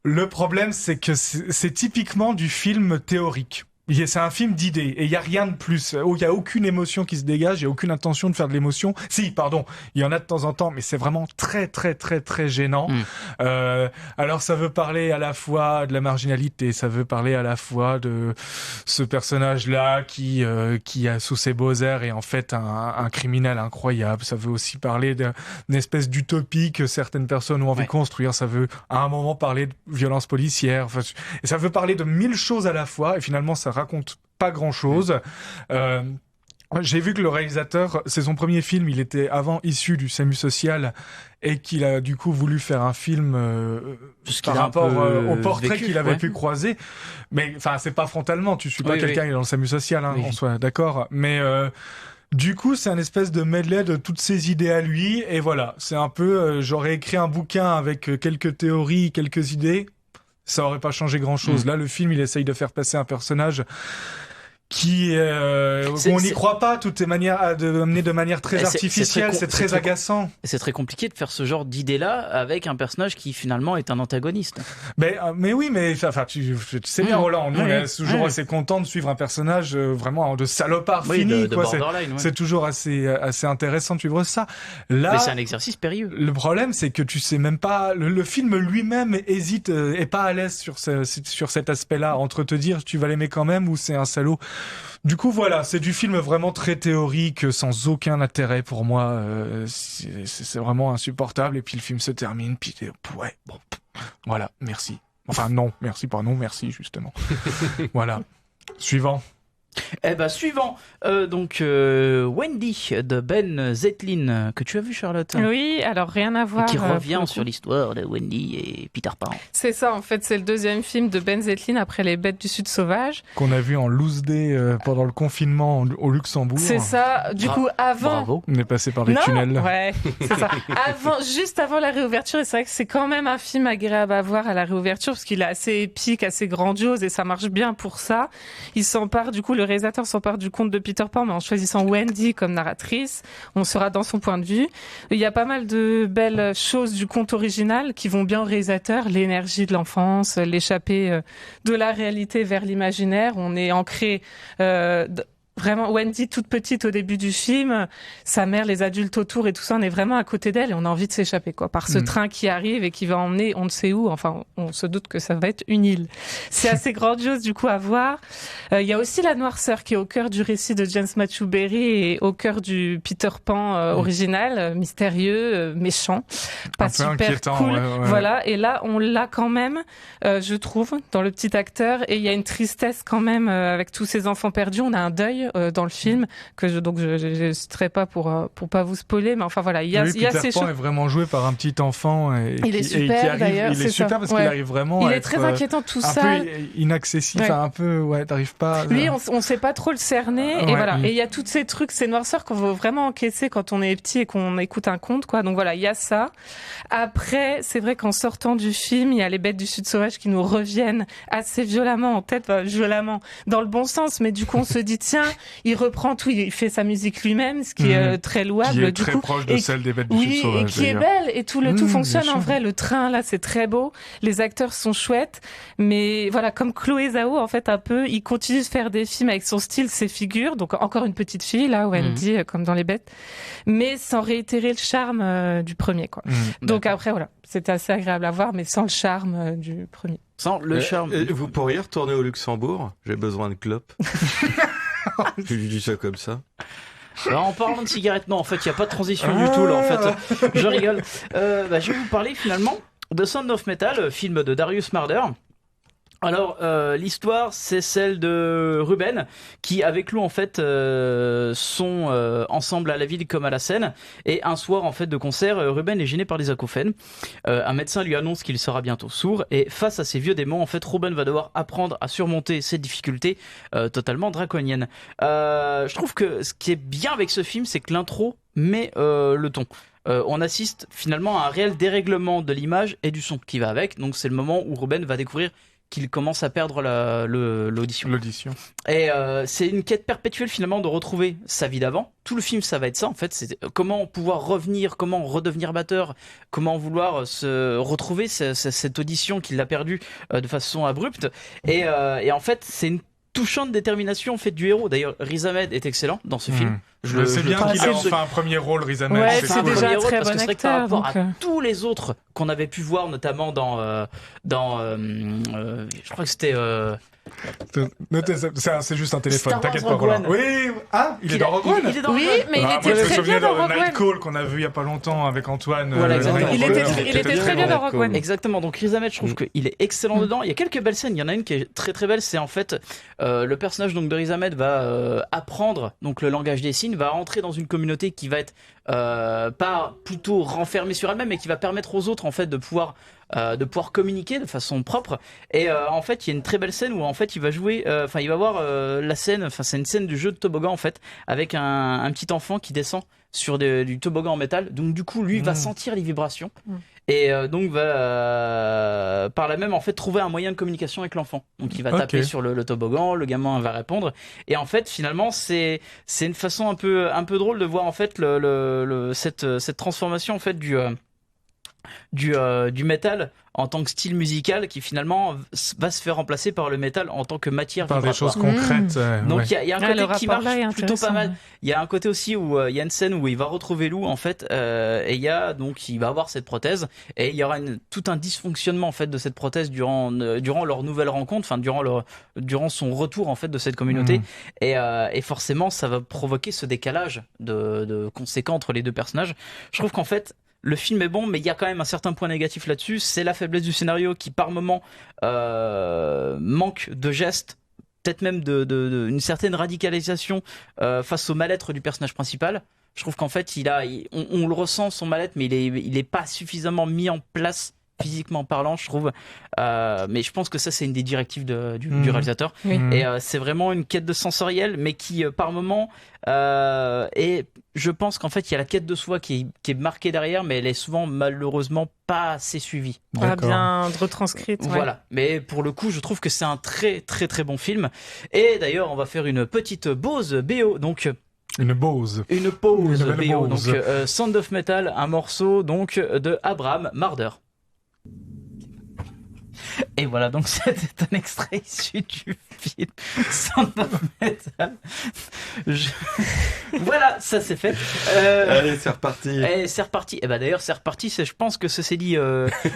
Le problème, c'est que c'est typiquement du film théorique. C'est un film d'idées et il y a rien de plus. Il y a aucune émotion qui se dégage, il y a aucune intention de faire de l'émotion. Si, pardon, il y en a de temps en temps, mais c'est vraiment très très très très gênant. Alors ça veut parler à la fois de la marginalité, ça veut parler à la fois de ce personnage-là qui a sous ses beaux airs est en fait un criminel incroyable. Ça veut aussi parler d'une espèce d'utopie que certaines personnes ont envie de construire. Ça veut à un moment parler de violence policière. Enfin, et ça veut parler de 1000 choses à la fois et finalement ça raconte pas grand-chose. J'ai vu que le réalisateur, c'est son premier film, il était avant issu du SAMU social et qu'il a du coup voulu faire un film par rapport au portrait qu'il avait pu croiser. Mais enfin, c'est pas frontalement, tu suis pas quelqu'un qui est dans le SAMU social, en soi, d'accord. Mais Du coup, c'est un espèce de medley de toutes ses idées à lui, et voilà, c'est un peu, j'aurais écrit un bouquin avec quelques théories, quelques idées, ça aurait pas changé grand-chose. Là, le film, il essaye de faire passer un personnage qui on n'y croit pas, toutes ces manières amenées de manière très artificielle, c'est très agaçant. C'est très compliqué de faire ce genre d'idée-là avec un personnage qui finalement est un antagoniste. Mais oui, mais enfin tu sais bien, Roland, nous on est toujours assez content de suivre un personnage vraiment de salopard fini, de quoi. borderline, c'est toujours assez intéressant de suivre ça. Là, mais c'est un exercice périlleux. Le problème, c'est que tu sais même pas, le film lui-même hésite, est pas à l'aise sur cet aspect-là, entre te dire tu vas l'aimer quand même ou c'est un salaud. Du coup, voilà, c'est du film vraiment très théorique, sans aucun intérêt pour moi. C'est vraiment insupportable. Et puis le film se termine, puis ouais, bon, voilà, merci. Enfin non, merci, pas non, merci justement. Voilà. Suivant. Eh ben suivant, donc Wendy de Ben Zetlin, que tu as vu, Charlotte. Oui, alors rien à voir. Et qui revient sur l'histoire de Wendy et Peter Pan. C'est ça, en fait, c'est le deuxième film de Ben Zetlin après Les Bêtes du Sud sauvages. Qu'on a vu en loose day pendant le confinement au Luxembourg. C'est ça, du coup avant... Bravo. On est passé par les tunnels. Ouais, c'est ça. Juste avant la réouverture, et c'est vrai que c'est quand même un film agréable à voir à la réouverture, parce qu'il est assez épique, assez grandiose, et ça marche bien pour ça. Il s'empare, du coup, le réalisateur s'empare du conte de Peter Pan, mais en choisissant Wendy comme narratrice. On sera dans son point de vue. Il y a pas mal de belles choses du conte original qui vont bien au réalisateur. L'énergie de l'enfance, l'échappée de la réalité vers l'imaginaire. On est ancré... Vraiment, Wendy, toute petite au début du film, sa mère, les adultes autour et tout ça, on est vraiment à côté d'elle et on a envie de s'échapper, quoi, par ce train qui arrive et qui va emmener on ne sait où. Enfin, on se doute que ça va être une île. C'est assez grandiose, du coup, à voir. Il y a aussi la noirceur qui est au cœur du récit de James Matthew Berry et au cœur du Peter Pan original, mystérieux, méchant, pas super inquiétant, cool. Ouais. Voilà. Et là, on l'a quand même, je trouve, dans le petit acteur. Et il y a une tristesse quand même avec tous ces enfants perdus. On a un deuil dans le film que je citerai pas pour pas vous spoiler, mais enfin voilà, il y a Peter ces Pan est vraiment joué par un petit enfant il est super d'ailleurs, il est super parce qu'il arrive vraiment il à est très inquiétant tout un ça, peu inaccessible, un peu t'arrives pas. Lui, on sait pas trop le cerner et voilà. Et il y a tous ces trucs, ces noirceurs qu'on veut vraiment encaisser quand on est petit et qu'on écoute un conte, quoi. Donc voilà, il y a ça. Après, c'est vrai qu'en sortant du film, il y a les Bêtes du Sud sauvage qui nous reviennent assez violemment en tête, violemment dans le bon sens, mais du coup on se dit tiens, il reprend tout, il fait sa musique lui-même, ce qui est très louable. Qui est du très coup, proche de celle des Bêtes du Sud sauvage. Et qui est belle, et tout fonctionne en vrai. Le train, là, c'est très beau. Les acteurs sont chouettes. Mais voilà, comme Chloé Zhao, en fait, un peu, il continue de faire des films avec son style, ses figures. Donc, encore une petite fille, là, Wendy, comme dans Les Bêtes. Mais sans réitérer le charme du premier, quoi. Donc après, voilà. C'était assez agréable à voir, mais sans le charme du premier. Sans le charme. Vous pourriez retourner au Luxembourg? J'ai besoin de clopes. Je dis ça comme ça. Alors, en parlant de cigarettes, non, en fait, il n'y a pas de transition du tout, là, en fait. Je rigole. Je vais vous parler, finalement, de Sound of Metal, film de Darius Marder. Alors, l'histoire, c'est celle de Ruben, qui, avec Lou, en fait, sont ensemble à la ville comme à la scène. Et un soir, en fait, de concert, Ruben est gêné par les acouphènes. Un médecin lui annonce qu'il sera bientôt sourd. Et face à ces vieux démons, en fait, Ruben va devoir apprendre à surmonter ces difficultés totalement draconiennes. Je trouve que ce qui est bien avec ce film, c'est que l'intro met le ton. On assiste finalement à un réel dérèglement de l'image et du son qui va avec. Donc, c'est le moment où Ruben va découvrir qu'il commence à perdre l'audition. Et c'est une quête perpétuelle finalement de retrouver sa vie d'avant. Tout le film, ça va être ça en fait. C'est comment pouvoir revenir, comment redevenir batteur, comment vouloir se retrouver cette audition qu'il a perdue de façon abrupte. Et en fait, c'est une touchante détermination en fait du héros. D'ailleurs, Riz Ahmed est excellent dans ce film. C'est bien qu'il ait enfin un premier rôle, Riz Ahmed. Ouais, c'est déjà un très bon acteur. Par rapport à tous les autres qu'on avait pu voir, notamment dans je crois que c'était c'est juste un téléphone, t'inquiète pas. Voilà. Oui, il est dans Rogue One. Oui, mais il était très bien dans Rogue One. Night Call qu'on a vu il y a pas longtemps avec Antoine. Voilà, il était très bien dans Rogue One. Exactement. Donc Riz Ahmed, je trouve qu'il est excellent dedans. Il y a quelques belles scènes. Il y en a une qui est très très belle. C'est en fait le personnage donc de Riz Ahmed va apprendre donc le langage des signes, va rentrer dans une communauté qui va être pas plutôt renfermée sur elle-même, mais qui va permettre aux autres autres en fait de pouvoir communiquer de façon propre. Et en fait, il y a une très belle scène où en fait il va jouer, il va voir la scène, c'est une scène du jeu de toboggan en fait, avec un petit enfant qui descend sur du toboggan en métal. Donc du coup, lui va sentir les vibrations et donc va par là même en fait trouver un moyen de communication avec l'enfant. Donc il va taper sur le toboggan, le gamin va répondre et en fait finalement c'est une façon un peu drôle de voir en fait cette transformation en fait du métal en tant que style musical qui finalement va se faire remplacer par le métal en tant que matière par vibratoire. des choses concrètes. Donc il y a un côté qui marche plutôt pas mal. Ouais. Il y a un côté aussi où il y a une scène où il va retrouver Lou en fait et il va avoir cette prothèse et il y aura tout un dysfonctionnement en fait de cette prothèse durant leur nouvelle rencontre, enfin durant son retour en fait de cette communauté et forcément ça va provoquer ce décalage de conséquent entre les deux personnages. Je trouve qu'en fait le film est bon, mais il y a quand même un certain point négatif là-dessus. C'est la faiblesse du scénario qui, par moment, manque de gestes, peut-être même une certaine radicalisation face au mal-être du personnage principal. Je trouve qu'en fait, on le ressent son mal-être, mais il est pas suffisamment mis en place physiquement parlant, je trouve. Mais je pense que ça, c'est une des directives du réalisateur. Oui. Et c'est vraiment une quête de sensoriel, mais qui, par moment, et je pense qu'en fait, il y a la quête de soi qui est marquée derrière, mais elle est souvent, malheureusement, pas assez suivie. Pas bien retranscrite. Voilà. Mais pour le coup, je trouve que c'est un très, très, très bon film. Et d'ailleurs, on va faire une petite pause BO. Donc, une pause. Une pause Une BO. pause. Donc, Sound of Metal, un morceau donc de Abraham Marder. Et voilà, donc c'était un extrait issu du film Sound of Metal. Voilà, ça c'est fait. Allez, c'est reparti. Et c'est reparti. Et bah d'ailleurs, c'est reparti. C'est, je pense que ça s'est dit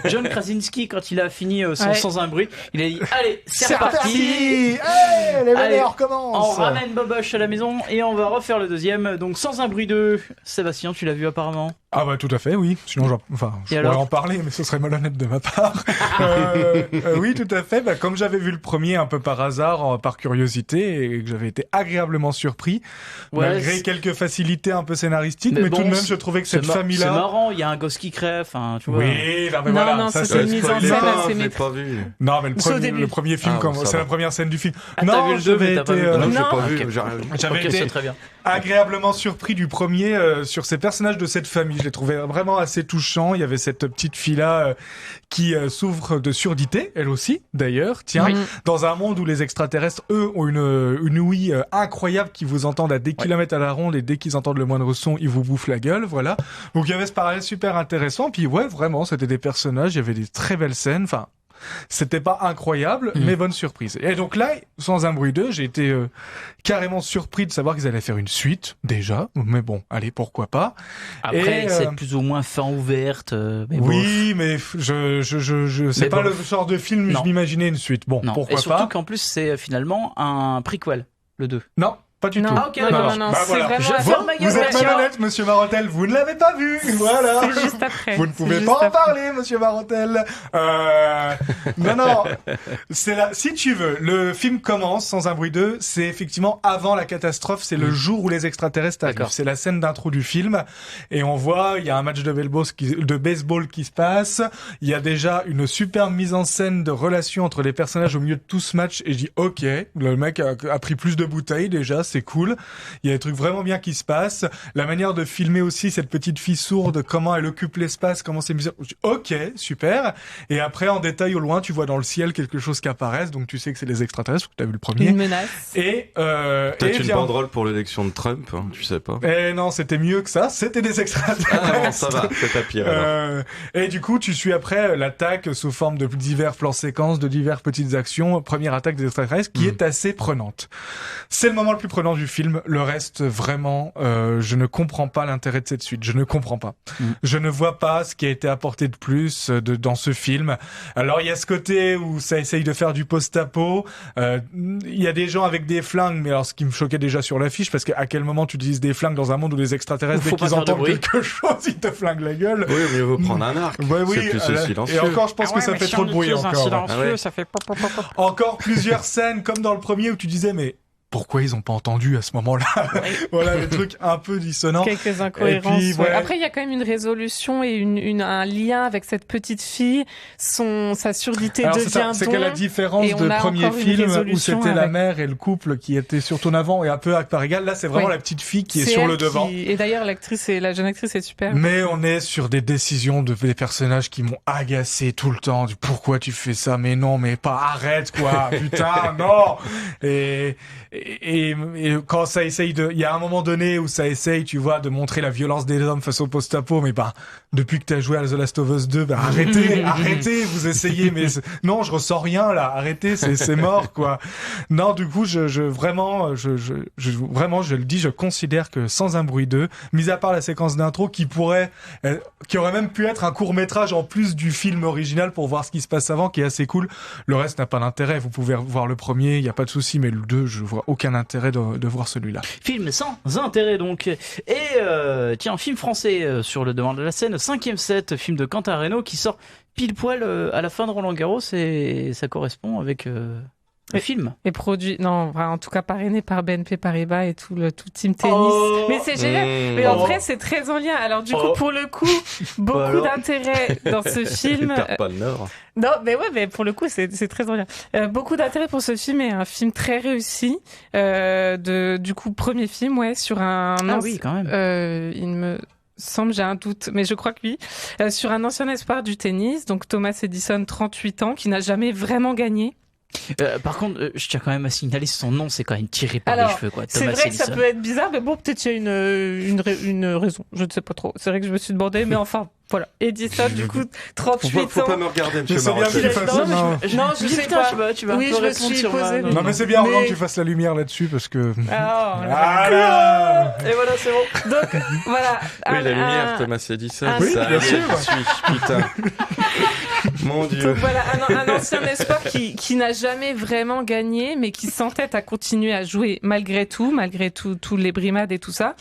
John Krasinski quand il a fini Sans un bruit. Il a dit allez, c'est reparti. Hey, les meilleurs On commencent. ramène Boboche à la maison et on va refaire le deuxième. Donc Sans un bruit 2. Sébastien, tu l'as vu apparemment? Ah bah tout à fait, oui. Sinon, je pourrais alors en parler, mais ce serait malhonnête de ma part. Oui, tout à fait. Bah, comme j'avais vu le premier un peu par hasard, par curiosité, et que j'avais été agréablement surpris, malgré quelques facilités un peu scénaristiques, mais bon, tout de même, je trouvais que cette famille-là... C'est marrant, il y a un gosse qui crève, enfin, tu vois. Oui, non, mais voilà. Non, ça, c'était une mise en scène assez j'ai pas vu. Non, mais C'est au début. le premier film, ça c'est va. la première scène du film. Ah, t'as vu le deux, mais t'as pas vu le Non, j'ai Non. pas vu. Ok. J'ai rien vu. J'avais Ok, été c'est très bien. agréablement surpris du premier sur ces personnages de cette famille. Je les trouvais vraiment assez touchants. Il y avait cette petite fille-là qui souffre de surdité, elle aussi, d'ailleurs. Tiens, dans un monde où les extraterrestres, eux, ont une ouïe incroyable qui vous entendent à des kilomètres à la ronde et dès qu'ils entendent le moindre son, ils vous bouffent la gueule, voilà. Donc il y avait ce parallèle super intéressant. Puis ouais, vraiment, c'était des personnages, il y avait des très belles scènes. Enfin, c'était pas incroyable, mais bonne surprise. Et donc là, Sans un bruit 2, j'ai été carrément surpris de savoir qu'ils allaient faire une suite, déjà. Mais bon, allez, pourquoi pas. Après, Et, c'est plus ou moins fin ouverte. Mais oui, mais c'est Mais pas bon. le genre de film où Non. je m'imaginais une suite. Bon, non. pourquoi Et surtout pas. qu'en plus, c'est finalement un prequel, le 2. Non, pas du Non. tout. Ah, ok, non, d'accord. non, Bah, c'est voilà. vraiment... Je ferme ma gueule, Vous êtes Mathieu. malhonnête, monsieur Marotel, vous ne l'avez pas vu. Voilà. C'est juste après. Vous ne pouvez C'est pas juste en après. parler, monsieur Marotel. Non, c'est là. Si tu veux, le film commence Sans un bruit 2. C'est effectivement avant la catastrophe. C'est le jour où les extraterrestres arrivent. D'accord. C'est la scène d'intro du film. Et on voit, il y a un match de baseball qui se passe. Il y a déjà une superbe mise en scène de relation entre les personnages au milieu de tout ce match. Et je dis, ok, le mec a pris plus de bouteilles déjà, c'est cool. Il y a des trucs vraiment bien qui se passent. La manière de filmer aussi cette petite fille sourde, comment elle occupe l'espace, comment c'est mis. Ok, super. Et après, en détail, au loin, tu vois dans le ciel quelque chose qui apparaisse, donc tu sais que c'est les extraterrestres, tu as vu le premier. Une menace. Et Peut-être une vient- banderole pour l'élection de Trump, hein, tu sais pas. Eh non, c'était mieux que ça. C'était des extraterrestres. Ah bon, ça va, c'est à pire alors. Et du coup, tu suis après l'attaque sous forme de divers plans séquences, de divers petites actions. Première attaque des extraterrestres qui est assez prenante. C'est le moment le plus prenant du film. Le reste, vraiment, je ne comprends pas l'intérêt de cette suite. Je ne comprends pas. Je ne vois pas ce qui a été apporté de plus dans ce film. Alors, il y a ce côté où ça essaye de faire du post-apo. Il y a des gens avec des flingues, mais alors ce qui me choquait déjà sur l'affiche, parce qu'à quel moment tu utilises des flingues dans un monde où les extraterrestres, Faut dès pas qu'ils faire de entendent bruit. quelque chose, ils te flinguent la gueule. Oui, mieux vaut prendre un arc. Ouais, oui, c'est plus silencieux. et encore, je pense que ça fait trop de bruit encore. Ah ouais. ça fait pop, pop, pop, pop. Encore plusieurs scènes comme dans le premier où tu disais mais pourquoi ils ont pas entendu à ce moment-là? Voilà, des trucs un peu dissonants. Quelques incohérences. Et puis, ouais. Après, il y a quand même une résolution et un lien avec cette petite fille. Sa surdité Alors, devient c'est qu'à la différence et on de a premier encore une film où résolution c'était la avec. mère et le couple qui étaient surtout en avant et un peu à part égale, là c'est vraiment Oui. la petite fille qui est C'est sur elle le devant. Et d'ailleurs, la jeune actrice est super. Mais on est sur des décisions des personnages qui m'ont agacé tout le temps. Du pourquoi tu fais ça? Mais non, mais pas, arrête quoi, putain, non. Et quand ça essaye il y a un moment donné où ça essaye, tu vois, de montrer la violence des hommes face au post-apo, mais depuis que t'as joué à The Last of Us 2, arrêtez, vous essayez, mais non, je ressens rien là, arrêtez, c'est mort quoi. Non, du coup, vraiment, je le dis, je considère que Sans un bruit 2, mis à part la séquence d'intro qui aurait même pu être un court-métrage en plus du film original pour voir ce qui se passe avant, qui est assez cool. Le reste n'a pas d'intérêt. Vous pouvez voir le premier, il y a pas de souci, mais le 2, je vois aucun intérêt de voir celui-là. Film sans intérêt donc. Et tiens, film français sur le devant de la scène, 5e set, film de Quentin Reynaud qui sort pile poil à la fin de Roland Garros et ça correspond avec le film. Et produit, non, en tout cas parrainé par BNP Paribas et tout Team Tennis. Oh, mais c'est génial. Mais en vrai, c'est très en lien. Alors du coup, pour le coup, beaucoup d'intérêt dans ce film. Pas le Nord. Non, mais pour le coup, c'est très en lien. Beaucoup d'intérêt pour ce film et un film très réussi. Du coup, premier film, sur un. Oui, quand même. Il me semble, j'ai un doute, mais je crois que oui. Sur un ancien espoir du tennis, donc Thomas Edison, 38 ans, qui n'a jamais vraiment gagné. Par contre, je tiens quand même à signaler son nom, c'est quand même tiré par les cheveux, quoi. C'est Thomas vrai Edison. que ça peut être bizarre, mais bon, peut-être il y a une raison. Je ne sais pas trop. C'est vrai que je me suis demandé, mais enfin, voilà. Edison, du coup, 38 Faut ans. pas me regarder, monsieur C'est bien Marochet. que tu fasses ça. Non, je sais pas. Tu vas Oui, un peu je me répondre suis sur posé. ma- Non, mais c'est bien, Mais- vraiment que tu fasses la lumière là-dessus parce que. Ah, Voilà. Et voilà, c'est bon. donc, voilà. Oui, la lumière, Thomas Edison. Oui, ça bien sûr. putain. Mon Dieu. Donc voilà, un ancien espoir qui n'a jamais vraiment gagné, mais qui s'entête à continuer à jouer malgré tout, tous les brimades et tout ça.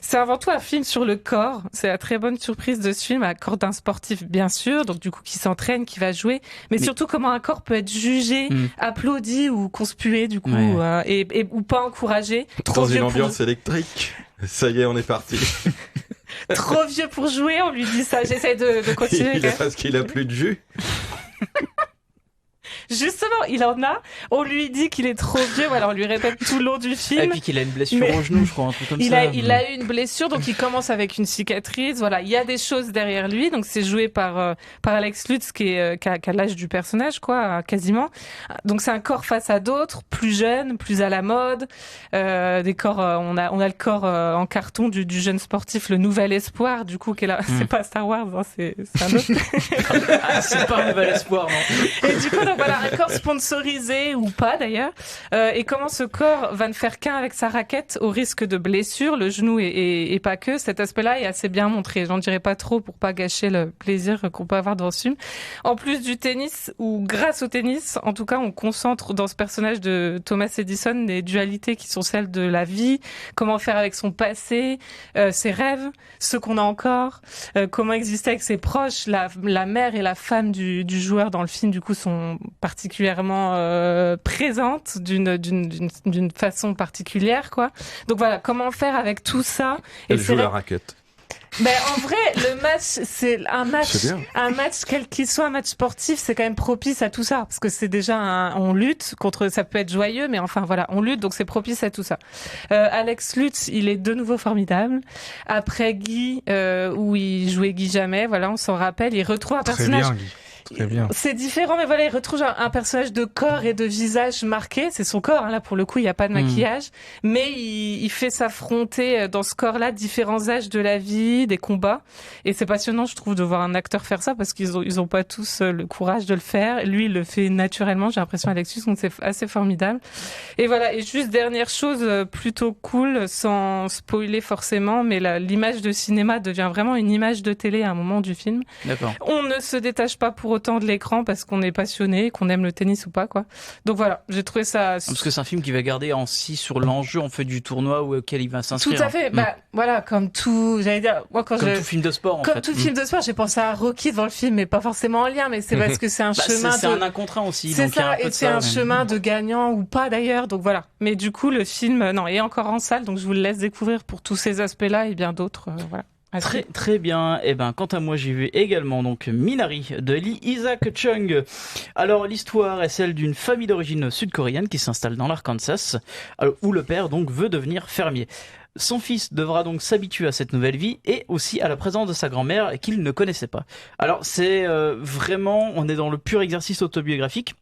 C'est avant tout un film sur le corps. C'est la très bonne surprise de ce film, un corps d'un sportif bien sûr, donc du coup qui s'entraîne, qui va jouer, mais surtout comment un corps peut être jugé, applaudi ou conspué du coup, ou pas encouragé. Dans une ambiance électrique. Ça y est, on est parti. Trop vieux pour jouer, on lui dit ça. J'essaie de continuer. Parce qu'il a plus de jus. Justement, il en a. On lui dit qu'il est trop vieux. Voilà, on lui répète tout le long du film. Et puis qu'il a une blessure au genou, je crois, un truc comme Il ça. a eu une blessure, donc il commence avec une cicatrice. Voilà, il y a des choses derrière lui. Donc c'est joué par Alex Lutz qui a l'âge du personnage, quoi, quasiment. Donc c'est un corps face à d'autres, plus jeune, plus à la mode. Des corps, on a le corps en carton du jeune sportif, le nouvel espoir, du coup, qui est là. C'est pas Star Wars, hein, c'est un autre. C'est pas un nouvel espoir, non. Et du coup, donc voilà, un corps sponsorisé ou pas d'ailleurs. Et comment ce corps va ne faire qu'un avec sa raquette au risque de blessure, le genou et pas que. Cet aspect-là est assez bien montré. J'en dirai pas trop pour pas gâcher le plaisir qu'on peut avoir dans ce film. En plus du tennis, ou grâce au tennis, en tout cas, on concentre dans ce personnage de Thomas Edison des dualités qui sont celles de la vie, comment faire avec son passé, ses rêves, ceux qu'on a encore, comment exister avec ses proches. La mère et la femme du joueur dans le film, du coup, sont particulièrement présentes d'une façon particulière, quoi. Donc voilà, comment faire avec tout ça. Elle joue la raquette. Ben, en vrai, le match, c'est un match, quel qu'il soit, un match sportif, c'est quand même propice à tout ça. Parce que c'est déjà on lutte contre, ça peut être joyeux, mais enfin voilà, on lutte, donc c'est propice à tout ça. Alex Lutz, il est de nouveau formidable. Après Guy, où il jouait Guy Jamais, voilà, on s'en rappelle, il retrouve un personnage. Très bien, Guy. Très bien. C'est différent, mais voilà, il retrouve un personnage de corps et de visage marqué. C'est son corps, hein, là, pour le coup, il n'y a pas de maquillage. Mais il fait s'affronter dans ce corps-là différents âges de la vie, des combats. Et c'est passionnant, je trouve, de voir un acteur faire ça parce qu'ils ont pas tous le courage de le faire. Lui, il le fait naturellement, j'ai l'impression, Alexis, donc c'est assez formidable. Et voilà, et juste dernière chose plutôt cool, sans spoiler forcément, mais l'image de cinéma devient vraiment une image de télé à un moment du film. D'accord. On ne se détache pas pour autant de l'écran parce qu'on est passionné, qu'on aime le tennis ou pas, quoi. Donc voilà, j'ai trouvé ça... Parce que c'est un film qui va garder ainsi sur l'enjeu en fait du tournoi auquel il va s'inscrire. Tout à fait. Bah, voilà, comme tout, j'allais dire, moi, tout film de sport, en fait. Comme tout film de sport, j'ai pensé à Rocky devant le film, mais pas forcément en lien, mais c'est parce que c'est un chemin c'est un un contre un aussi. C'est donc il y a ça, un peu et de c'est ça, un chemin de gagnant ou pas d'ailleurs, donc voilà. Mais du coup, le film, non, est encore en salle, donc je vous le laisse découvrir pour tous ces aspects-là et bien d'autres, voilà. Très très bien. Et ben quant à moi j'ai vu également donc Minari de Lee Isaac Chung. Alors l'histoire est celle d'une famille d'origine sud-coréenne qui s'installe dans l'Arkansas, où le père donc veut devenir fermier. Son fils devra donc s'habituer à cette nouvelle vie et aussi à la présence de sa grand-mère qu'il ne connaissait pas. Alors c'est vraiment, on est dans le pur exercice autobiographique,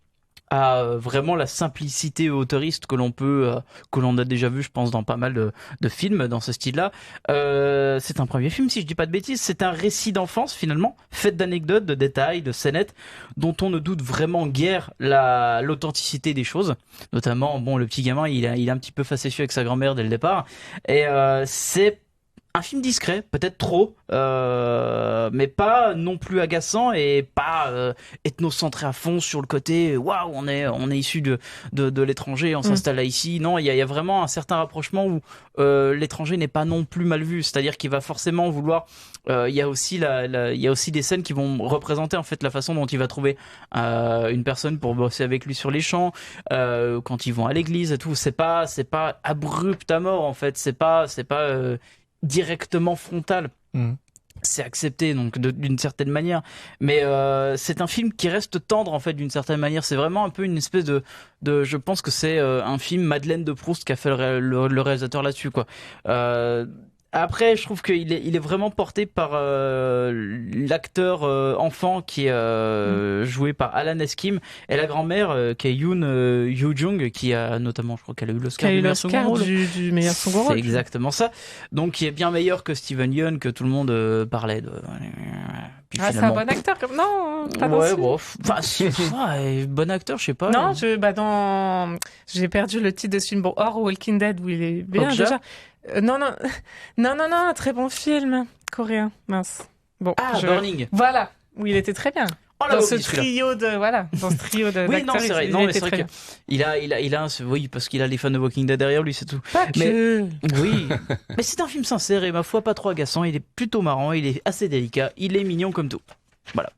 à vraiment la simplicité autoriste que l'on a déjà vu, je pense, dans pas mal de films dans ce style-là. C'est un premier film, si je dis pas de bêtises. C'est un récit d'enfance finalement, fait d'anecdotes, de détails, de scénettes, dont on ne doute vraiment guère l'authenticité des choses. Notamment, bon, le petit gamin, il est un petit peu facétieux avec sa grand-mère dès le départ, et c'est un film discret, peut-être trop, mais pas non plus agaçant et pas ethnocentré à fond sur le côté waouh, on est issu de l'étranger, on s'installe là ici. Non, il y a vraiment un certain rapprochement où l'étranger n'est pas non plus mal vu, c'est-à-dire qu'il va forcément vouloir. Il y a aussi des scènes qui vont représenter en fait la façon dont il va trouver une personne pour bosser avec lui sur les champs, quand ils vont à l'église et tout. C'est pas abrupt à mort en fait. C'est pas directement frontal. C'est accepté donc d'une certaine manière, mais c'est un film qui reste tendre en fait d'une certaine manière. C'est vraiment un peu une espèce de je pense que c'est un film Madeleine de Proust qu'a fait le réalisateur là-dessus, quoi. Après, je trouve qu'il est vraiment porté par l'acteur enfant qui est joué par Alan Eskim, et la grand-mère qui est Yoon Yoo-jung, qui a notamment, je crois qu'elle a eu l'Oscar du meilleur second rôle. Du meilleur second rôle. C'est exactement ça. Donc, qui est bien meilleur que Steven Yeun, que tout le monde parlait de. Puis c'est un bon acteur, comme non, pas dans bon acteur, je sais pas. Non, j'ai perdu le titre de ce film. Bon, hors Walking Dead où il est bien déjà. Non, très bon film coréen, mince. Bon, Burning. Voilà, où il était très bien. Dans ce trio de oui, non, c'est vrai. Non, mais c'est vrai qu'il a oui, parce qu'il a les fans de Walking Dead derrière lui, c'est tout. Oui. Mais c'est un film sincère et ma foi pas trop agaçant. Il est plutôt marrant, il est assez délicat, il est mignon comme tout. Voilà.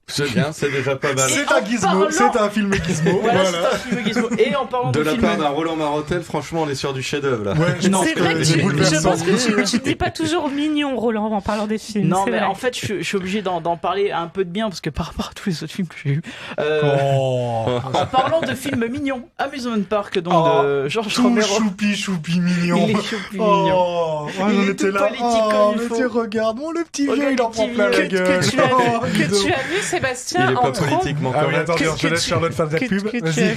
C'est bien, c'est déjà pas mal. C'est un gizmo, c'est un film gizmo. Voilà, c'est un film gizmo. Et en parlant de la part d'un Roland Marotel, franchement, on est sur du chef-d'œuvre là. Ouais, c'est vrai que je pense que tu dis pas toujours mignon, Roland, en parlant des films. Non, mais vrai. en fait, je suis obligé d'en parler un peu de bien parce que par rapport à tous les autres films que j'ai eu. En parlant de films mignons, Amusement Park, donc de Georges Romero. Choupi mignon. Il est choupi mignon. On était là. Mais regarde, le petit vieux, il en prend plein la gueule. Que tu as vu, Sébastien, il est pas politiquement correct. Attendez, je laisse Charlotte faire de la pub. Vas-y.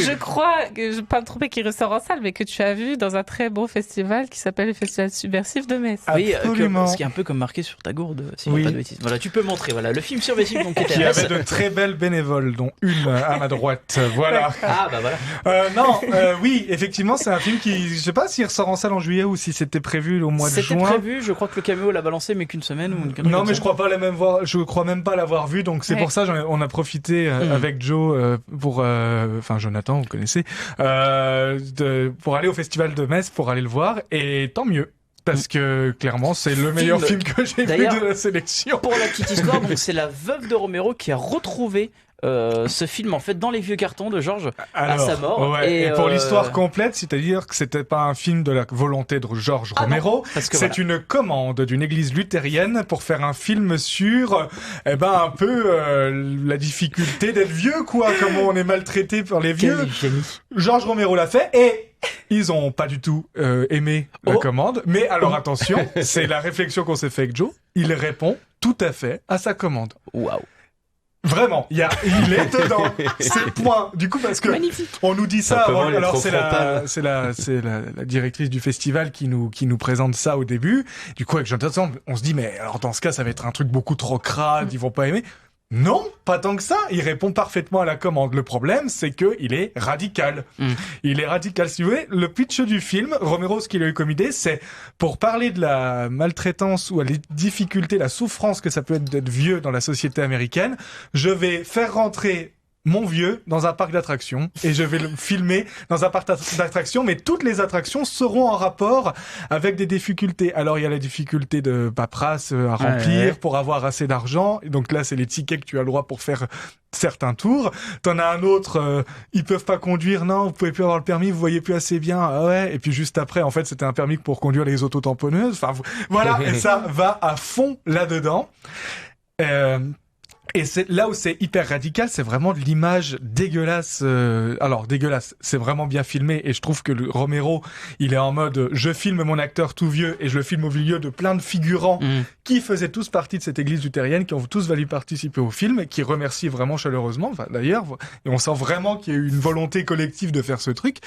Je crois, je vais pas me tromper, qu'il ressort en salle, mais que tu as vu dans un très beau festival qui s'appelle le Festival Subversif de Metz. Oui, ce qui est un peu comme marqué sur ta gourde, si pas de bêtises. Voilà, tu peux montrer, voilà, le film Subversif donc qui avait de très belles bénévoles, dont une à ma droite. Voilà. Ah bah voilà. Oui, effectivement, c'est un film qui, je sais pas s'il ressort en salle en juillet ou si c'était prévu au mois de juin. C'était prévu, je crois que le caméo l'a balancé, mais qu'une semaine ou non, mais je crois même pas l'avoir vu, donc c'est pour ça on a profité avec Joe pour Jonathan, vous connaissez, pour aller au festival de Metz pour aller le voir, et tant mieux. Parce que clairement c'est le meilleur film que j'ai vu de la sélection. Pour la petite histoire, donc c'est la veuve de Romero qui a retrouvé ce film en fait dans les vieux cartons de Georges à sa mort. Ouais, et pour l'histoire complète, c'est-à-dire que c'était pas un film de la volonté de Georges Romero, c'est une commande d'une église luthérienne pour faire un film sur un peu la difficulté d'être vieux, quoi, comment on est maltraité par les vieux. Georges Romero l'a fait et ils ont pas du tout aimé la commande, mais alors attention, c'est la réflexion qu'on s'est fait avec Joe, il répond tout à fait à sa commande. Waouh. Vraiment, il est dedans. C'est point. Du coup, parce que on nous dit ça. Alors c'est la directrice du festival qui nous présente ça au début. Du coup, avec Jonathan, on se dit mais alors dans ce cas, ça va être un truc beaucoup trop crade. Ils vont pas aimer. Non, pas tant que ça. Il répond parfaitement à la commande. Le problème, c'est que il est radical. Il est radical. Si vous voulez, le pitch du film, Romero, ce qu'il a eu comme idée, c'est pour parler de la maltraitance ou les difficultés, la souffrance que ça peut être d'être vieux dans la société américaine. Je vais faire rentrer mon vieux dans un parc d'attractions et je vais le filmer dans un parc d'attractions, mais toutes les attractions seront en rapport avec des difficultés. Alors il y a la difficulté de paperasse à remplir pour avoir assez d'argent, et donc là c'est les tickets que tu as le droit pour faire certains tours. T'en as un autre, ils peuvent pas conduire, non, vous pouvez plus avoir le permis, vous voyez plus assez bien, ah ouais, et puis juste après en fait c'était un permis pour conduire les autotamponneuses, enfin voilà, et ça va à fond là-dedans. Et c'est là où c'est hyper radical, c'est vraiment de l'image dégueulasse. Alors dégueulasse, c'est vraiment bien filmé et je trouve que le Romero, il est en mode je filme mon acteur tout vieux et je le filme au milieu de plein de figurants qui faisaient tous partie de cette église luthérienne, qui ont tous valu participer au film et qui remercient vraiment chaleureusement. Enfin d'ailleurs, et on sent vraiment qu'il y a eu une volonté collective de faire ce truc.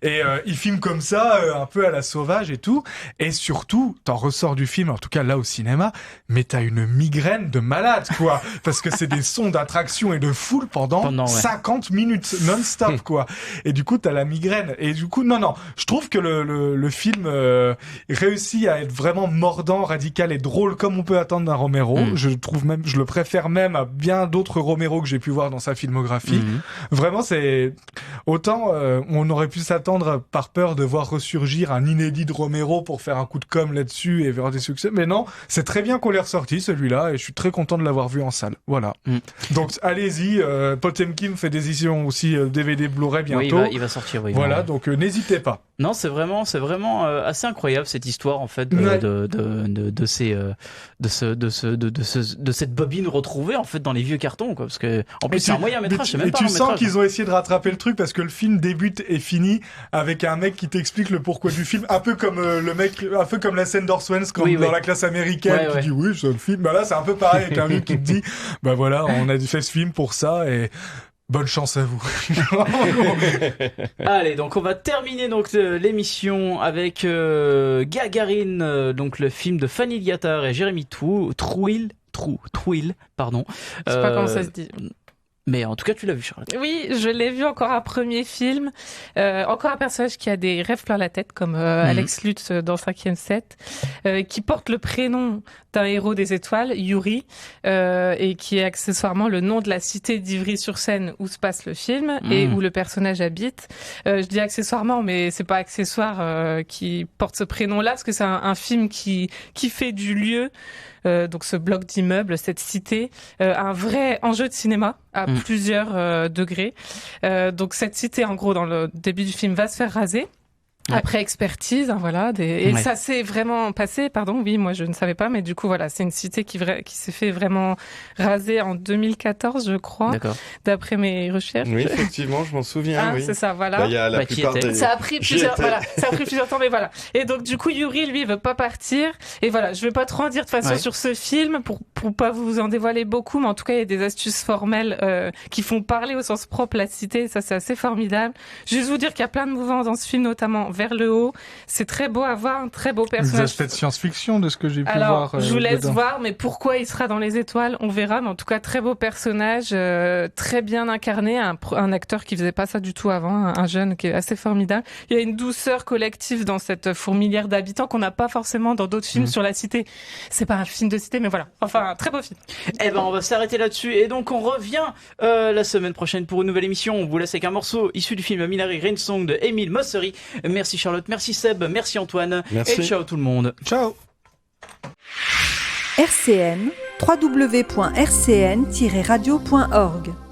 Et il filme comme ça, un peu à la sauvage et tout. Et surtout, t'en ressors du film, en tout cas là au cinéma, mais t'as une migraine de malade quoi, parce que c'est des sons d'attraction et de foule pendant 50 minutes non-stop quoi. Et du coup t'as la migraine. Et du coup non, je trouve que le film réussit à être vraiment mordant, radical et drôle comme on peut attendre d'un Romero. Je le préfère même à bien d'autres Romero que j'ai pu voir dans sa filmographie. Vraiment c'est autant on aurait pu s'attendre par peur de voir ressurgir un inédit de Romero pour faire un coup de com' là-dessus et vers des succès. Mais non, c'est très bien qu'on l'ait ressorti celui-là et je suis très content de l'avoir vu en salle. Voilà. Donc allez-y, Potemkin fait des éditions aussi DVD Blu-ray bientôt. Oui, il va sortir. Oui, voilà, donc n'hésitez pas. Non, c'est vraiment assez incroyable cette histoire en fait de cette bobine retrouvée en fait dans les vieux cartons quoi, parce que en plus c'est un moyen métrage, c'est même pas un métrage. Et tu sens qu'ils ont essayé de rattraper le truc parce que le film débute et finit avec un mec qui t'explique le pourquoi du film, un peu comme un peu comme la scène d'Orson Welles dans La Classe américaine qui dit oui c'est un film. Bah là c'est un peu pareil avec un mec qui te dit bah voilà on a fait ce film pour ça et bonne chance à vous. Allez, donc on va terminer donc l'émission avec Gagarine, donc le film de Fanny Liattard et Jérémy Trouil, pardon. Je sais pas comment ça se dit. Mais en tout cas, tu l'as vu, Charlotte. Oui, je l'ai vu, encore un premier film. Encore un personnage qui a des rêves plein la tête, comme Alex Lutz dans 5e set, qui porte le prénom d'un héros des étoiles, Yuri, et qui est accessoirement le nom de la cité d'Ivry-sur-Seine où se passe le film et où le personnage habite. Je dis accessoirement, mais c'est pas accessoire qui porte ce prénom-là, parce que c'est un film qui fait du lieu, donc ce bloc d'immeubles, cette cité, un vrai enjeu de cinéma à plusieurs degrés. Donc cette cité, en gros, dans le début du film, va se faire raser. Après expertise, voilà, et ça s'est vraiment passé, oui, moi je ne savais pas, mais du coup voilà, c'est une cité qui s'est fait vraiment raser en 2014, je crois, d'après mes recherches. Oui, effectivement, je m'en souviens. Oui. C'est ça, voilà. Bah, y a la plupart des... Ça a pris plusieurs temps, mais voilà. Et donc du coup, Yuri, lui, veut pas partir. Et voilà, je vais pas trop en dire de toute façon sur ce film pour pas vous en dévoiler beaucoup, mais en tout cas, il y a des astuces formelles qui font parler au sens propre la cité. Ça, c'est assez formidable. Juste vous dire qu'il y a plein de mouvements dans ce film, notamment vers le haut. C'est très beau à voir, un très beau personnage. Des aspects de science-fiction de ce que j'ai pu voir. Alors, je vous laisse voir, mais pourquoi il sera dans les étoiles, on verra. Mais en tout cas, très beau personnage, très bien incarné, un acteur qui faisait pas ça du tout avant, un jeune qui est assez formidable. Il y a une douceur collective dans cette fourmilière d'habitants qu'on n'a pas forcément dans d'autres films sur la cité. C'est pas un film de cité, mais voilà. Enfin, un très beau film. Eh ben, on va s'arrêter là-dessus. Et donc, on revient la semaine prochaine pour une nouvelle émission. On vous laisse avec un morceau issu du film Minari Rain Song de Émile Mossery. Merci Charlotte, merci Seb, merci Antoine. Merci. Et ciao tout le monde. Ciao. RCN, www.rcn-radio.org